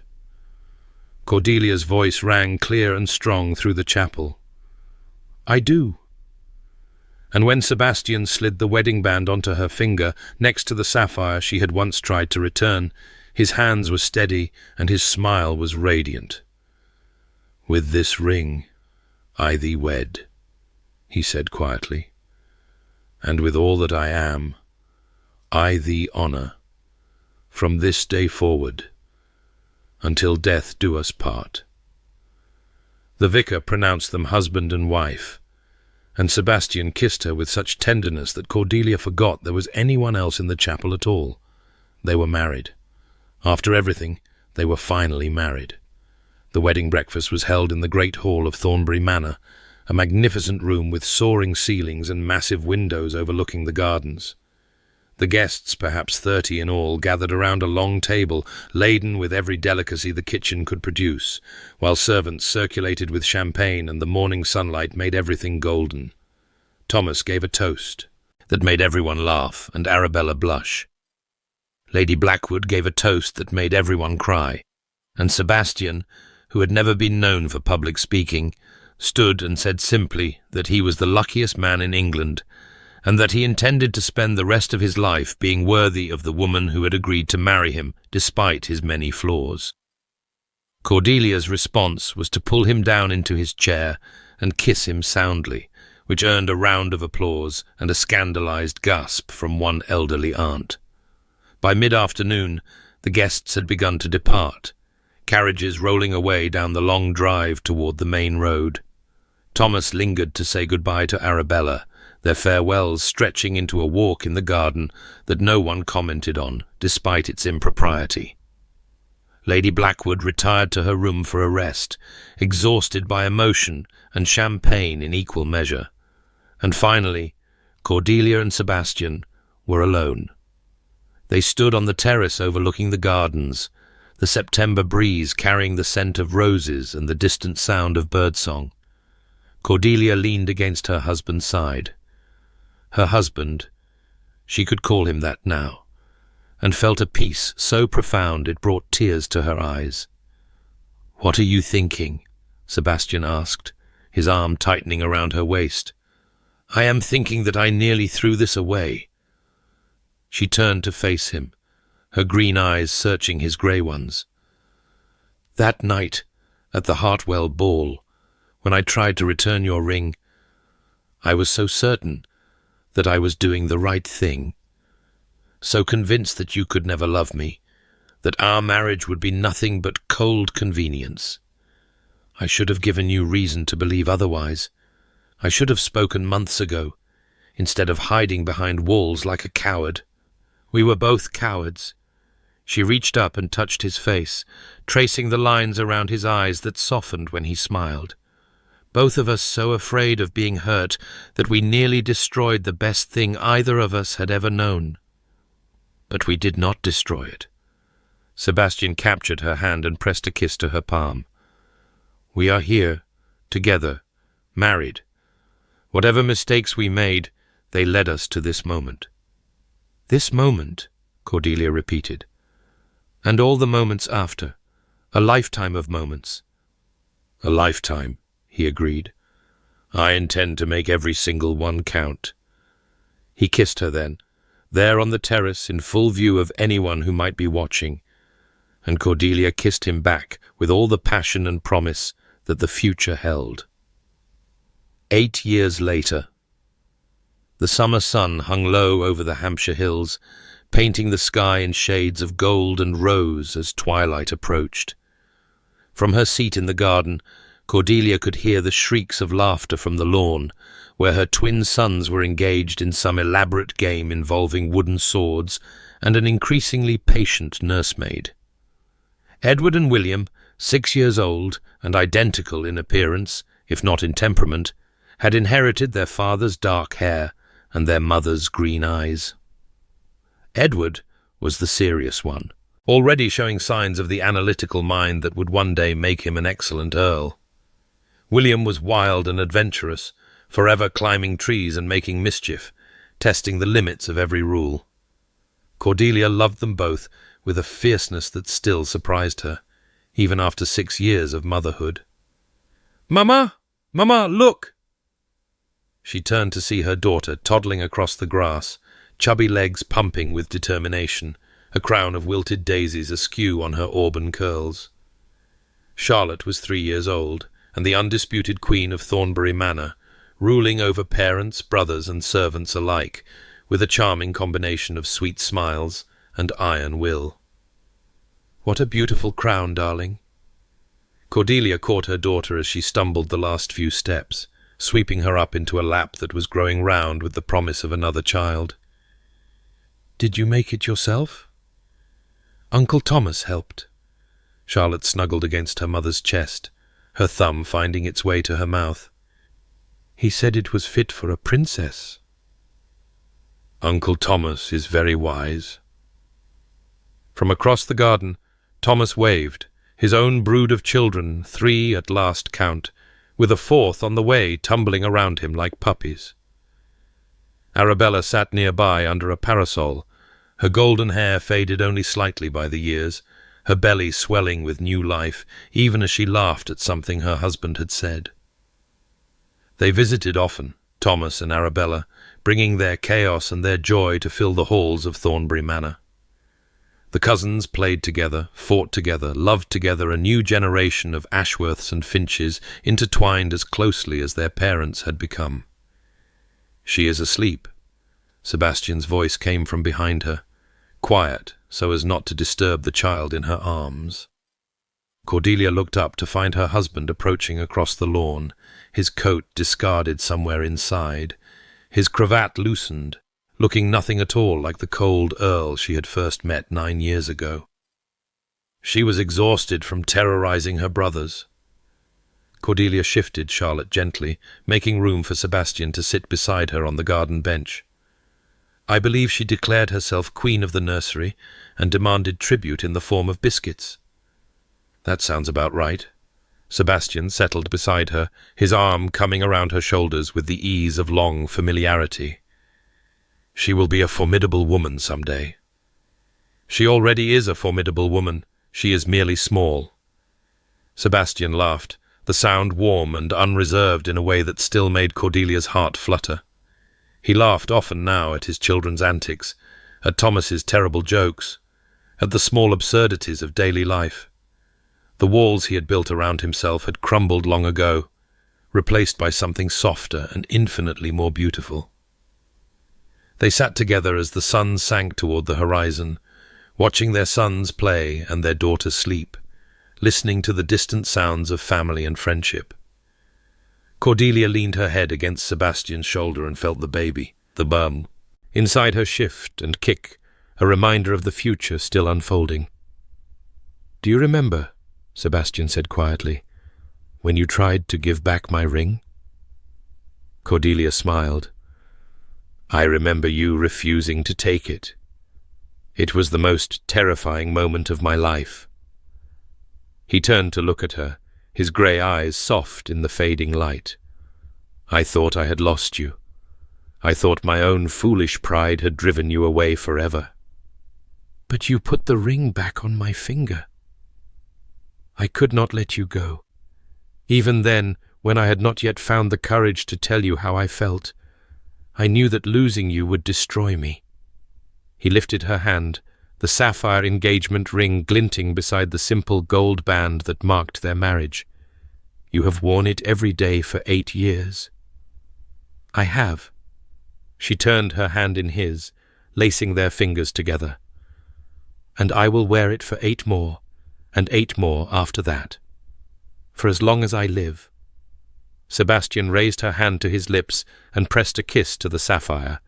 Cordelia's voice rang clear and strong through the chapel. "I do." And when Sebastian slid the wedding band onto her finger next to the sapphire she had once tried to return, his hands were steady and his smile was radiant. "With this ring I thee wed," he said quietly, "and with all that I am, I thee honour, from this day forward, until death do us part." The vicar pronounced them husband and wife, and Sebastian kissed her with such tenderness that Cordelia forgot there was anyone else in the chapel at all. They were married. After everything, they were finally married. The wedding breakfast was held in the great hall of Thornbury Manor, a magnificent room with soaring ceilings and massive windows overlooking the gardens. The guests, perhaps 30 in all, gathered around a long table laden with every delicacy the kitchen could produce, while servants circulated with champagne and the morning sunlight made everything golden. Thomas gave a toast that made everyone laugh and Arabella blush. Lady Blackwood gave a toast that made everyone cry, and Sebastian, who had never been known for public speaking, stood and said simply that he was the luckiest man in England, and that he intended to spend the rest of his life being worthy of the woman who had agreed to marry him despite his many flaws. Cordelia's response was to pull him down into his chair and kiss him soundly, which earned a round of applause and a scandalized gasp from one elderly aunt. By mid-afternoon, the guests had begun to depart, carriages rolling away down the long drive toward the main road. Thomas lingered to say goodbye to Arabella, their farewells stretching into a walk in the garden that no one commented on, despite its impropriety. Lady Blackwood retired to her room for a rest, exhausted by emotion and champagne in equal measure. And finally, Cordelia and Sebastian were alone. They stood on the terrace overlooking the gardens, the September breeze carrying the scent of roses and the distant sound of birdsong. Cordelia leaned against her husband's side. Her husband, she could call him that now, and felt a peace so profound it brought tears to her eyes. "What are you thinking?" Sebastian asked, his arm tightening around her waist. "I am thinking that I nearly threw this away." She turned to face him, her green eyes searching his grey ones. "That night, at the Hartwell ball, when I tried to return your ring, I was so certain that I was doing the right thing, so convinced that you could never love me, that our marriage would be nothing but cold convenience. I should have given you reason to believe otherwise. I should have spoken months ago, instead of hiding behind walls like a coward. We were both cowards." She reached up and touched his face, tracing the lines around his eyes that softened when he smiled. "Both of us so afraid of being hurt that we nearly destroyed the best thing either of us had ever known. But we did not destroy it." Sebastian captured her hand and pressed a kiss to her palm. "We are here, together, married. Whatever mistakes we made, they led us to this moment." "This moment," Cordelia repeated. "And all the moments after. A lifetime of moments." "A lifetime," he agreed. "I intend to make every single one count." He kissed her then, there on the terrace in full view of anyone who might be watching, and Cordelia kissed him back with all the passion and promise that the future held. 8 years later. The summer sun hung low over the Hampshire hills, painting the sky in shades of gold and rose as twilight approached. From her seat in the garden, Cordelia could hear the shrieks of laughter from the lawn, where her twin sons were engaged in some elaborate game involving wooden swords and an increasingly patient nursemaid. Edward and William, 6 years old and identical in appearance, if not in temperament, had inherited their father's dark hair and their mother's green eyes. Edward was the serious one, already showing signs of the analytical mind that would one day make him an excellent earl. William was wild and adventurous, forever climbing trees and making mischief, testing the limits of every rule. Cordelia loved them both with a fierceness that still surprised her, even after 6 years of motherhood. "Mama! Mama, look!" She turned to see her daughter toddling across the grass, chubby legs pumping with determination, a crown of wilted daisies askew on her auburn curls. Charlotte was 3 years old, and the undisputed queen of Thornbury Manor, ruling over parents, brothers, and servants alike, with a charming combination of sweet smiles and iron will. "What a beautiful crown, darling." Cordelia caught her daughter as she stumbled the last few steps, sweeping her up into a lap that was growing round with the promise of another child. "Did you make it yourself?" "Uncle Thomas helped." Charlotte snuggled against her mother's chest, her thumb finding its way to her mouth. "He said it was fit for a princess." "Uncle Thomas is very wise." From across the garden, Thomas waved, his own brood of children, 3 at last count, with a 4th on the way tumbling around him like puppies. Arabella sat nearby under a parasol, her golden hair faded only slightly by the years, her belly swelling with new life, even as she laughed at something her husband had said. They visited often, Thomas and Arabella, bringing their chaos and their joy to fill the halls of Thornbury Manor. The cousins played together, fought together, loved together, a new generation of Ashworths and Finches intertwined as closely as their parents had become. "She is asleep." Sebastian's voice came from behind her, quiet so as not to disturb the child in her arms. Cordelia looked up to find her husband approaching across the lawn, his coat discarded somewhere inside, his cravat loosened, looking nothing at all like the cold earl she had first met 9 years ago. She was exhausted from terrorizing her brothers. Cordelia shifted Charlotte gently, making room for Sebastian to sit beside her on the garden bench. I believe she declared herself queen of the nursery and demanded tribute in the form of biscuits. That sounds about right. Sebastian settled beside her, his arm coming around her shoulders with the ease of long familiarity. She will be a formidable woman some day. She already is a formidable woman. She is merely small. Sebastian laughed, the sound warm and unreserved in a way that still made Cordelia's heart flutter. He laughed often now at his children's antics, at Thomas's terrible jokes, at the small absurdities of daily life. The walls he had built around himself had crumbled long ago, replaced by something softer and infinitely more beautiful. They sat together as the sun sank toward the horizon, watching their sons play and their daughters sleep, listening to the distant sounds of family and friendship. Cordelia leaned her head against Sebastian's shoulder and felt the baby, the bum, inside her shift and kick, a reminder of the future still unfolding. "Do you remember," Sebastian said quietly, "when you tried to give back my ring?" Cordelia smiled. "I remember you refusing to take it. It was the most terrifying moment of my life." He turned to look at her, his grey eyes soft in the fading light. "I thought I had lost you. I thought my own foolish pride had driven you away forever." "But you put the ring back on my finger." "I could not let you go. Even then, when I had not yet found the courage to tell you how I felt, I knew that losing you would destroy me." He lifted her hand, the sapphire engagement ring glinting beside the simple gold band that marked their marriage. "You have worn it every day for 8 years." "I have." She turned her hand in his, lacing their fingers together. "And I will wear it for 8 more, and 8 more after that. For as long as I live." Sebastian raised her hand to his lips and pressed a kiss to the sapphire,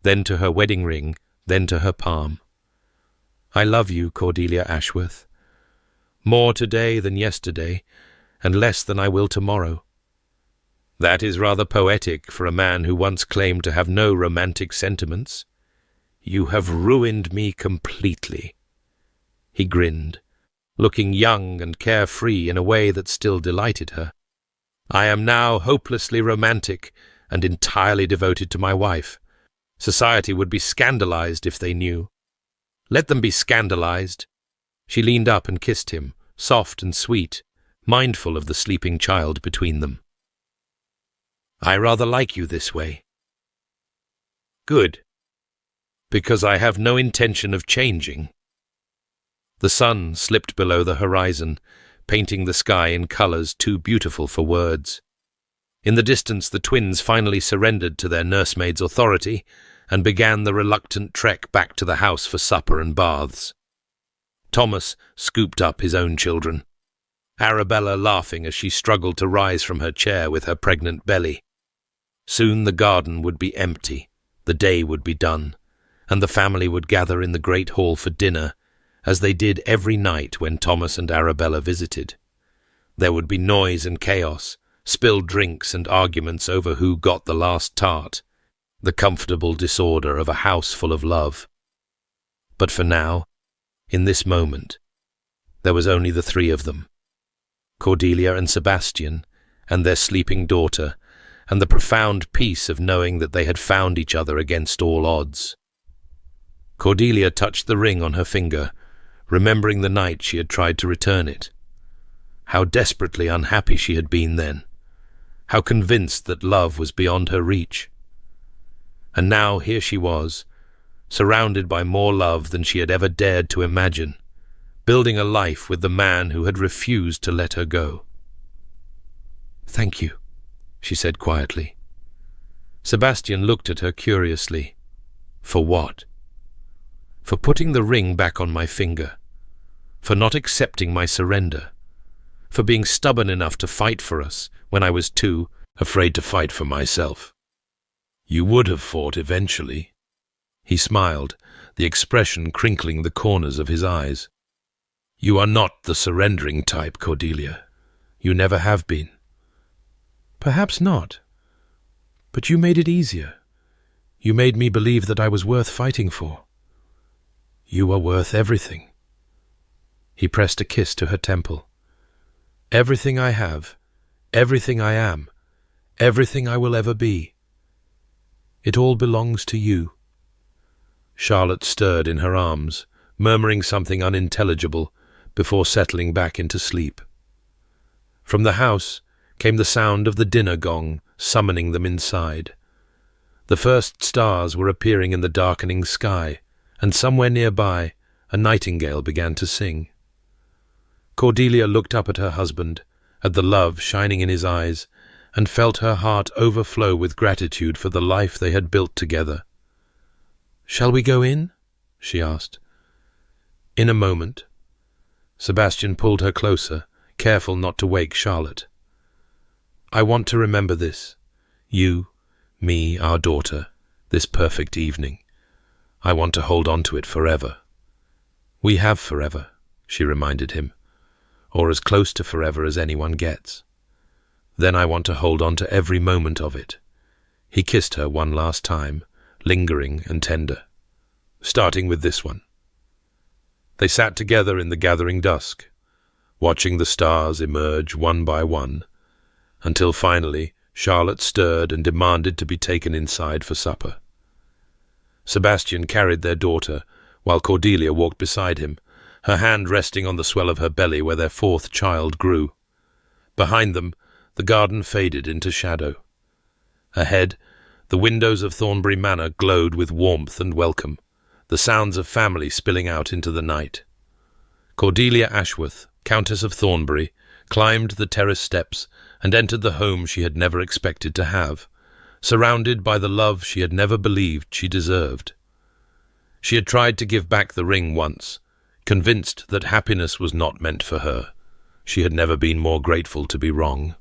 then to her wedding ring, then to her palm. "I love you, Cordelia Ashworth. More today than yesterday, and less than I will tomorrow." "That is rather poetic for a man who once claimed to have no romantic sentiments. You have ruined me completely." He grinned, looking young and carefree in a way that still delighted her. "I am now hopelessly romantic and entirely devoted to my wife. Society would be scandalized if they knew. Let them be scandalized." She leaned up and kissed him, soft and sweet, mindful of the sleeping child between them. "I rather like you this way." "Good. Because I have no intention of changing." The sun slipped below the horizon, painting the sky in colors too beautiful for words. In the distance, the twins finally surrendered to their nursemaid's authority and began the reluctant trek back to the house for supper and baths. Thomas scooped up his own children, Arabella laughing as she struggled to rise from her chair with her pregnant belly. Soon the garden would be empty, the day would be done, and the family would gather in the great hall for dinner, as they did every night when Thomas and Arabella visited. There would be noise and chaos, spilled drinks and arguments over who got the last tart, the comfortable disorder of a house full of love. But for now, in this moment, there was only the 3 of them, Cordelia and Sebastian, and their sleeping daughter, and the profound peace of knowing that they had found each other against all odds. Cordelia touched the ring on her finger, remembering the night she had tried to return it. How desperately unhappy she had been then. How convinced that love was beyond her reach. And now here she was, surrounded by more love than she had ever dared to imagine, building a life with the man who had refused to let her go. "Thank you," she said quietly. Sebastian looked at her curiously. "For what?" "For putting the ring back on my finger. For not accepting my surrender. for being stubborn enough to fight for us when I was too afraid to fight for myself. You would have fought eventually. He smiled, the expression crinkling the corners of his eyes. You are not the surrendering type, Cordelia. You never have been. Perhaps not. But you made it easier. You made me believe that I was worth fighting for. You are worth everything. He pressed a kiss to her temple. Everything I have, everything I am, everything I will ever be. It all belongs to you. Charlotte stirred in her arms, murmuring something unintelligible before settling back into sleep. From the house came the sound of the dinner gong summoning them inside. The first stars were appearing in the darkening sky, and somewhere nearby a nightingale began to sing. Cordelia looked up at her husband, at the love shining in his eyes, and felt her heart overflow with gratitude for the life they had built together. "Shall we go in?" she asked. "In a moment." Sebastian pulled her closer, careful not to wake Charlotte. "I want to remember this. You, me, our daughter, this perfect evening. I want to hold on to it forever." "We have forever," she reminded him, "or as close to forever as anyone gets. Then I want to hold on to every moment of it." He kissed her one last time, lingering and tender. "Starting with this one." They sat together in the gathering dusk, watching the stars emerge one by one, until finally Charlotte stirred and demanded to be taken inside for supper. Sebastian carried their daughter, while Cordelia walked beside him, her hand resting on the swell of her belly where their fourth child grew. Behind them, the garden faded into shadow. Ahead, the windows of Thornbury Manor glowed with warmth and welcome, the sounds of family spilling out into the night. Cordelia Ashworth, Countess of Thornbury, climbed the terrace steps and entered the home she had never expected to have, surrounded by the love she had never believed she deserved. She had tried to give back the ring once, convinced that happiness was not meant for her. She had never been more grateful to be wrong.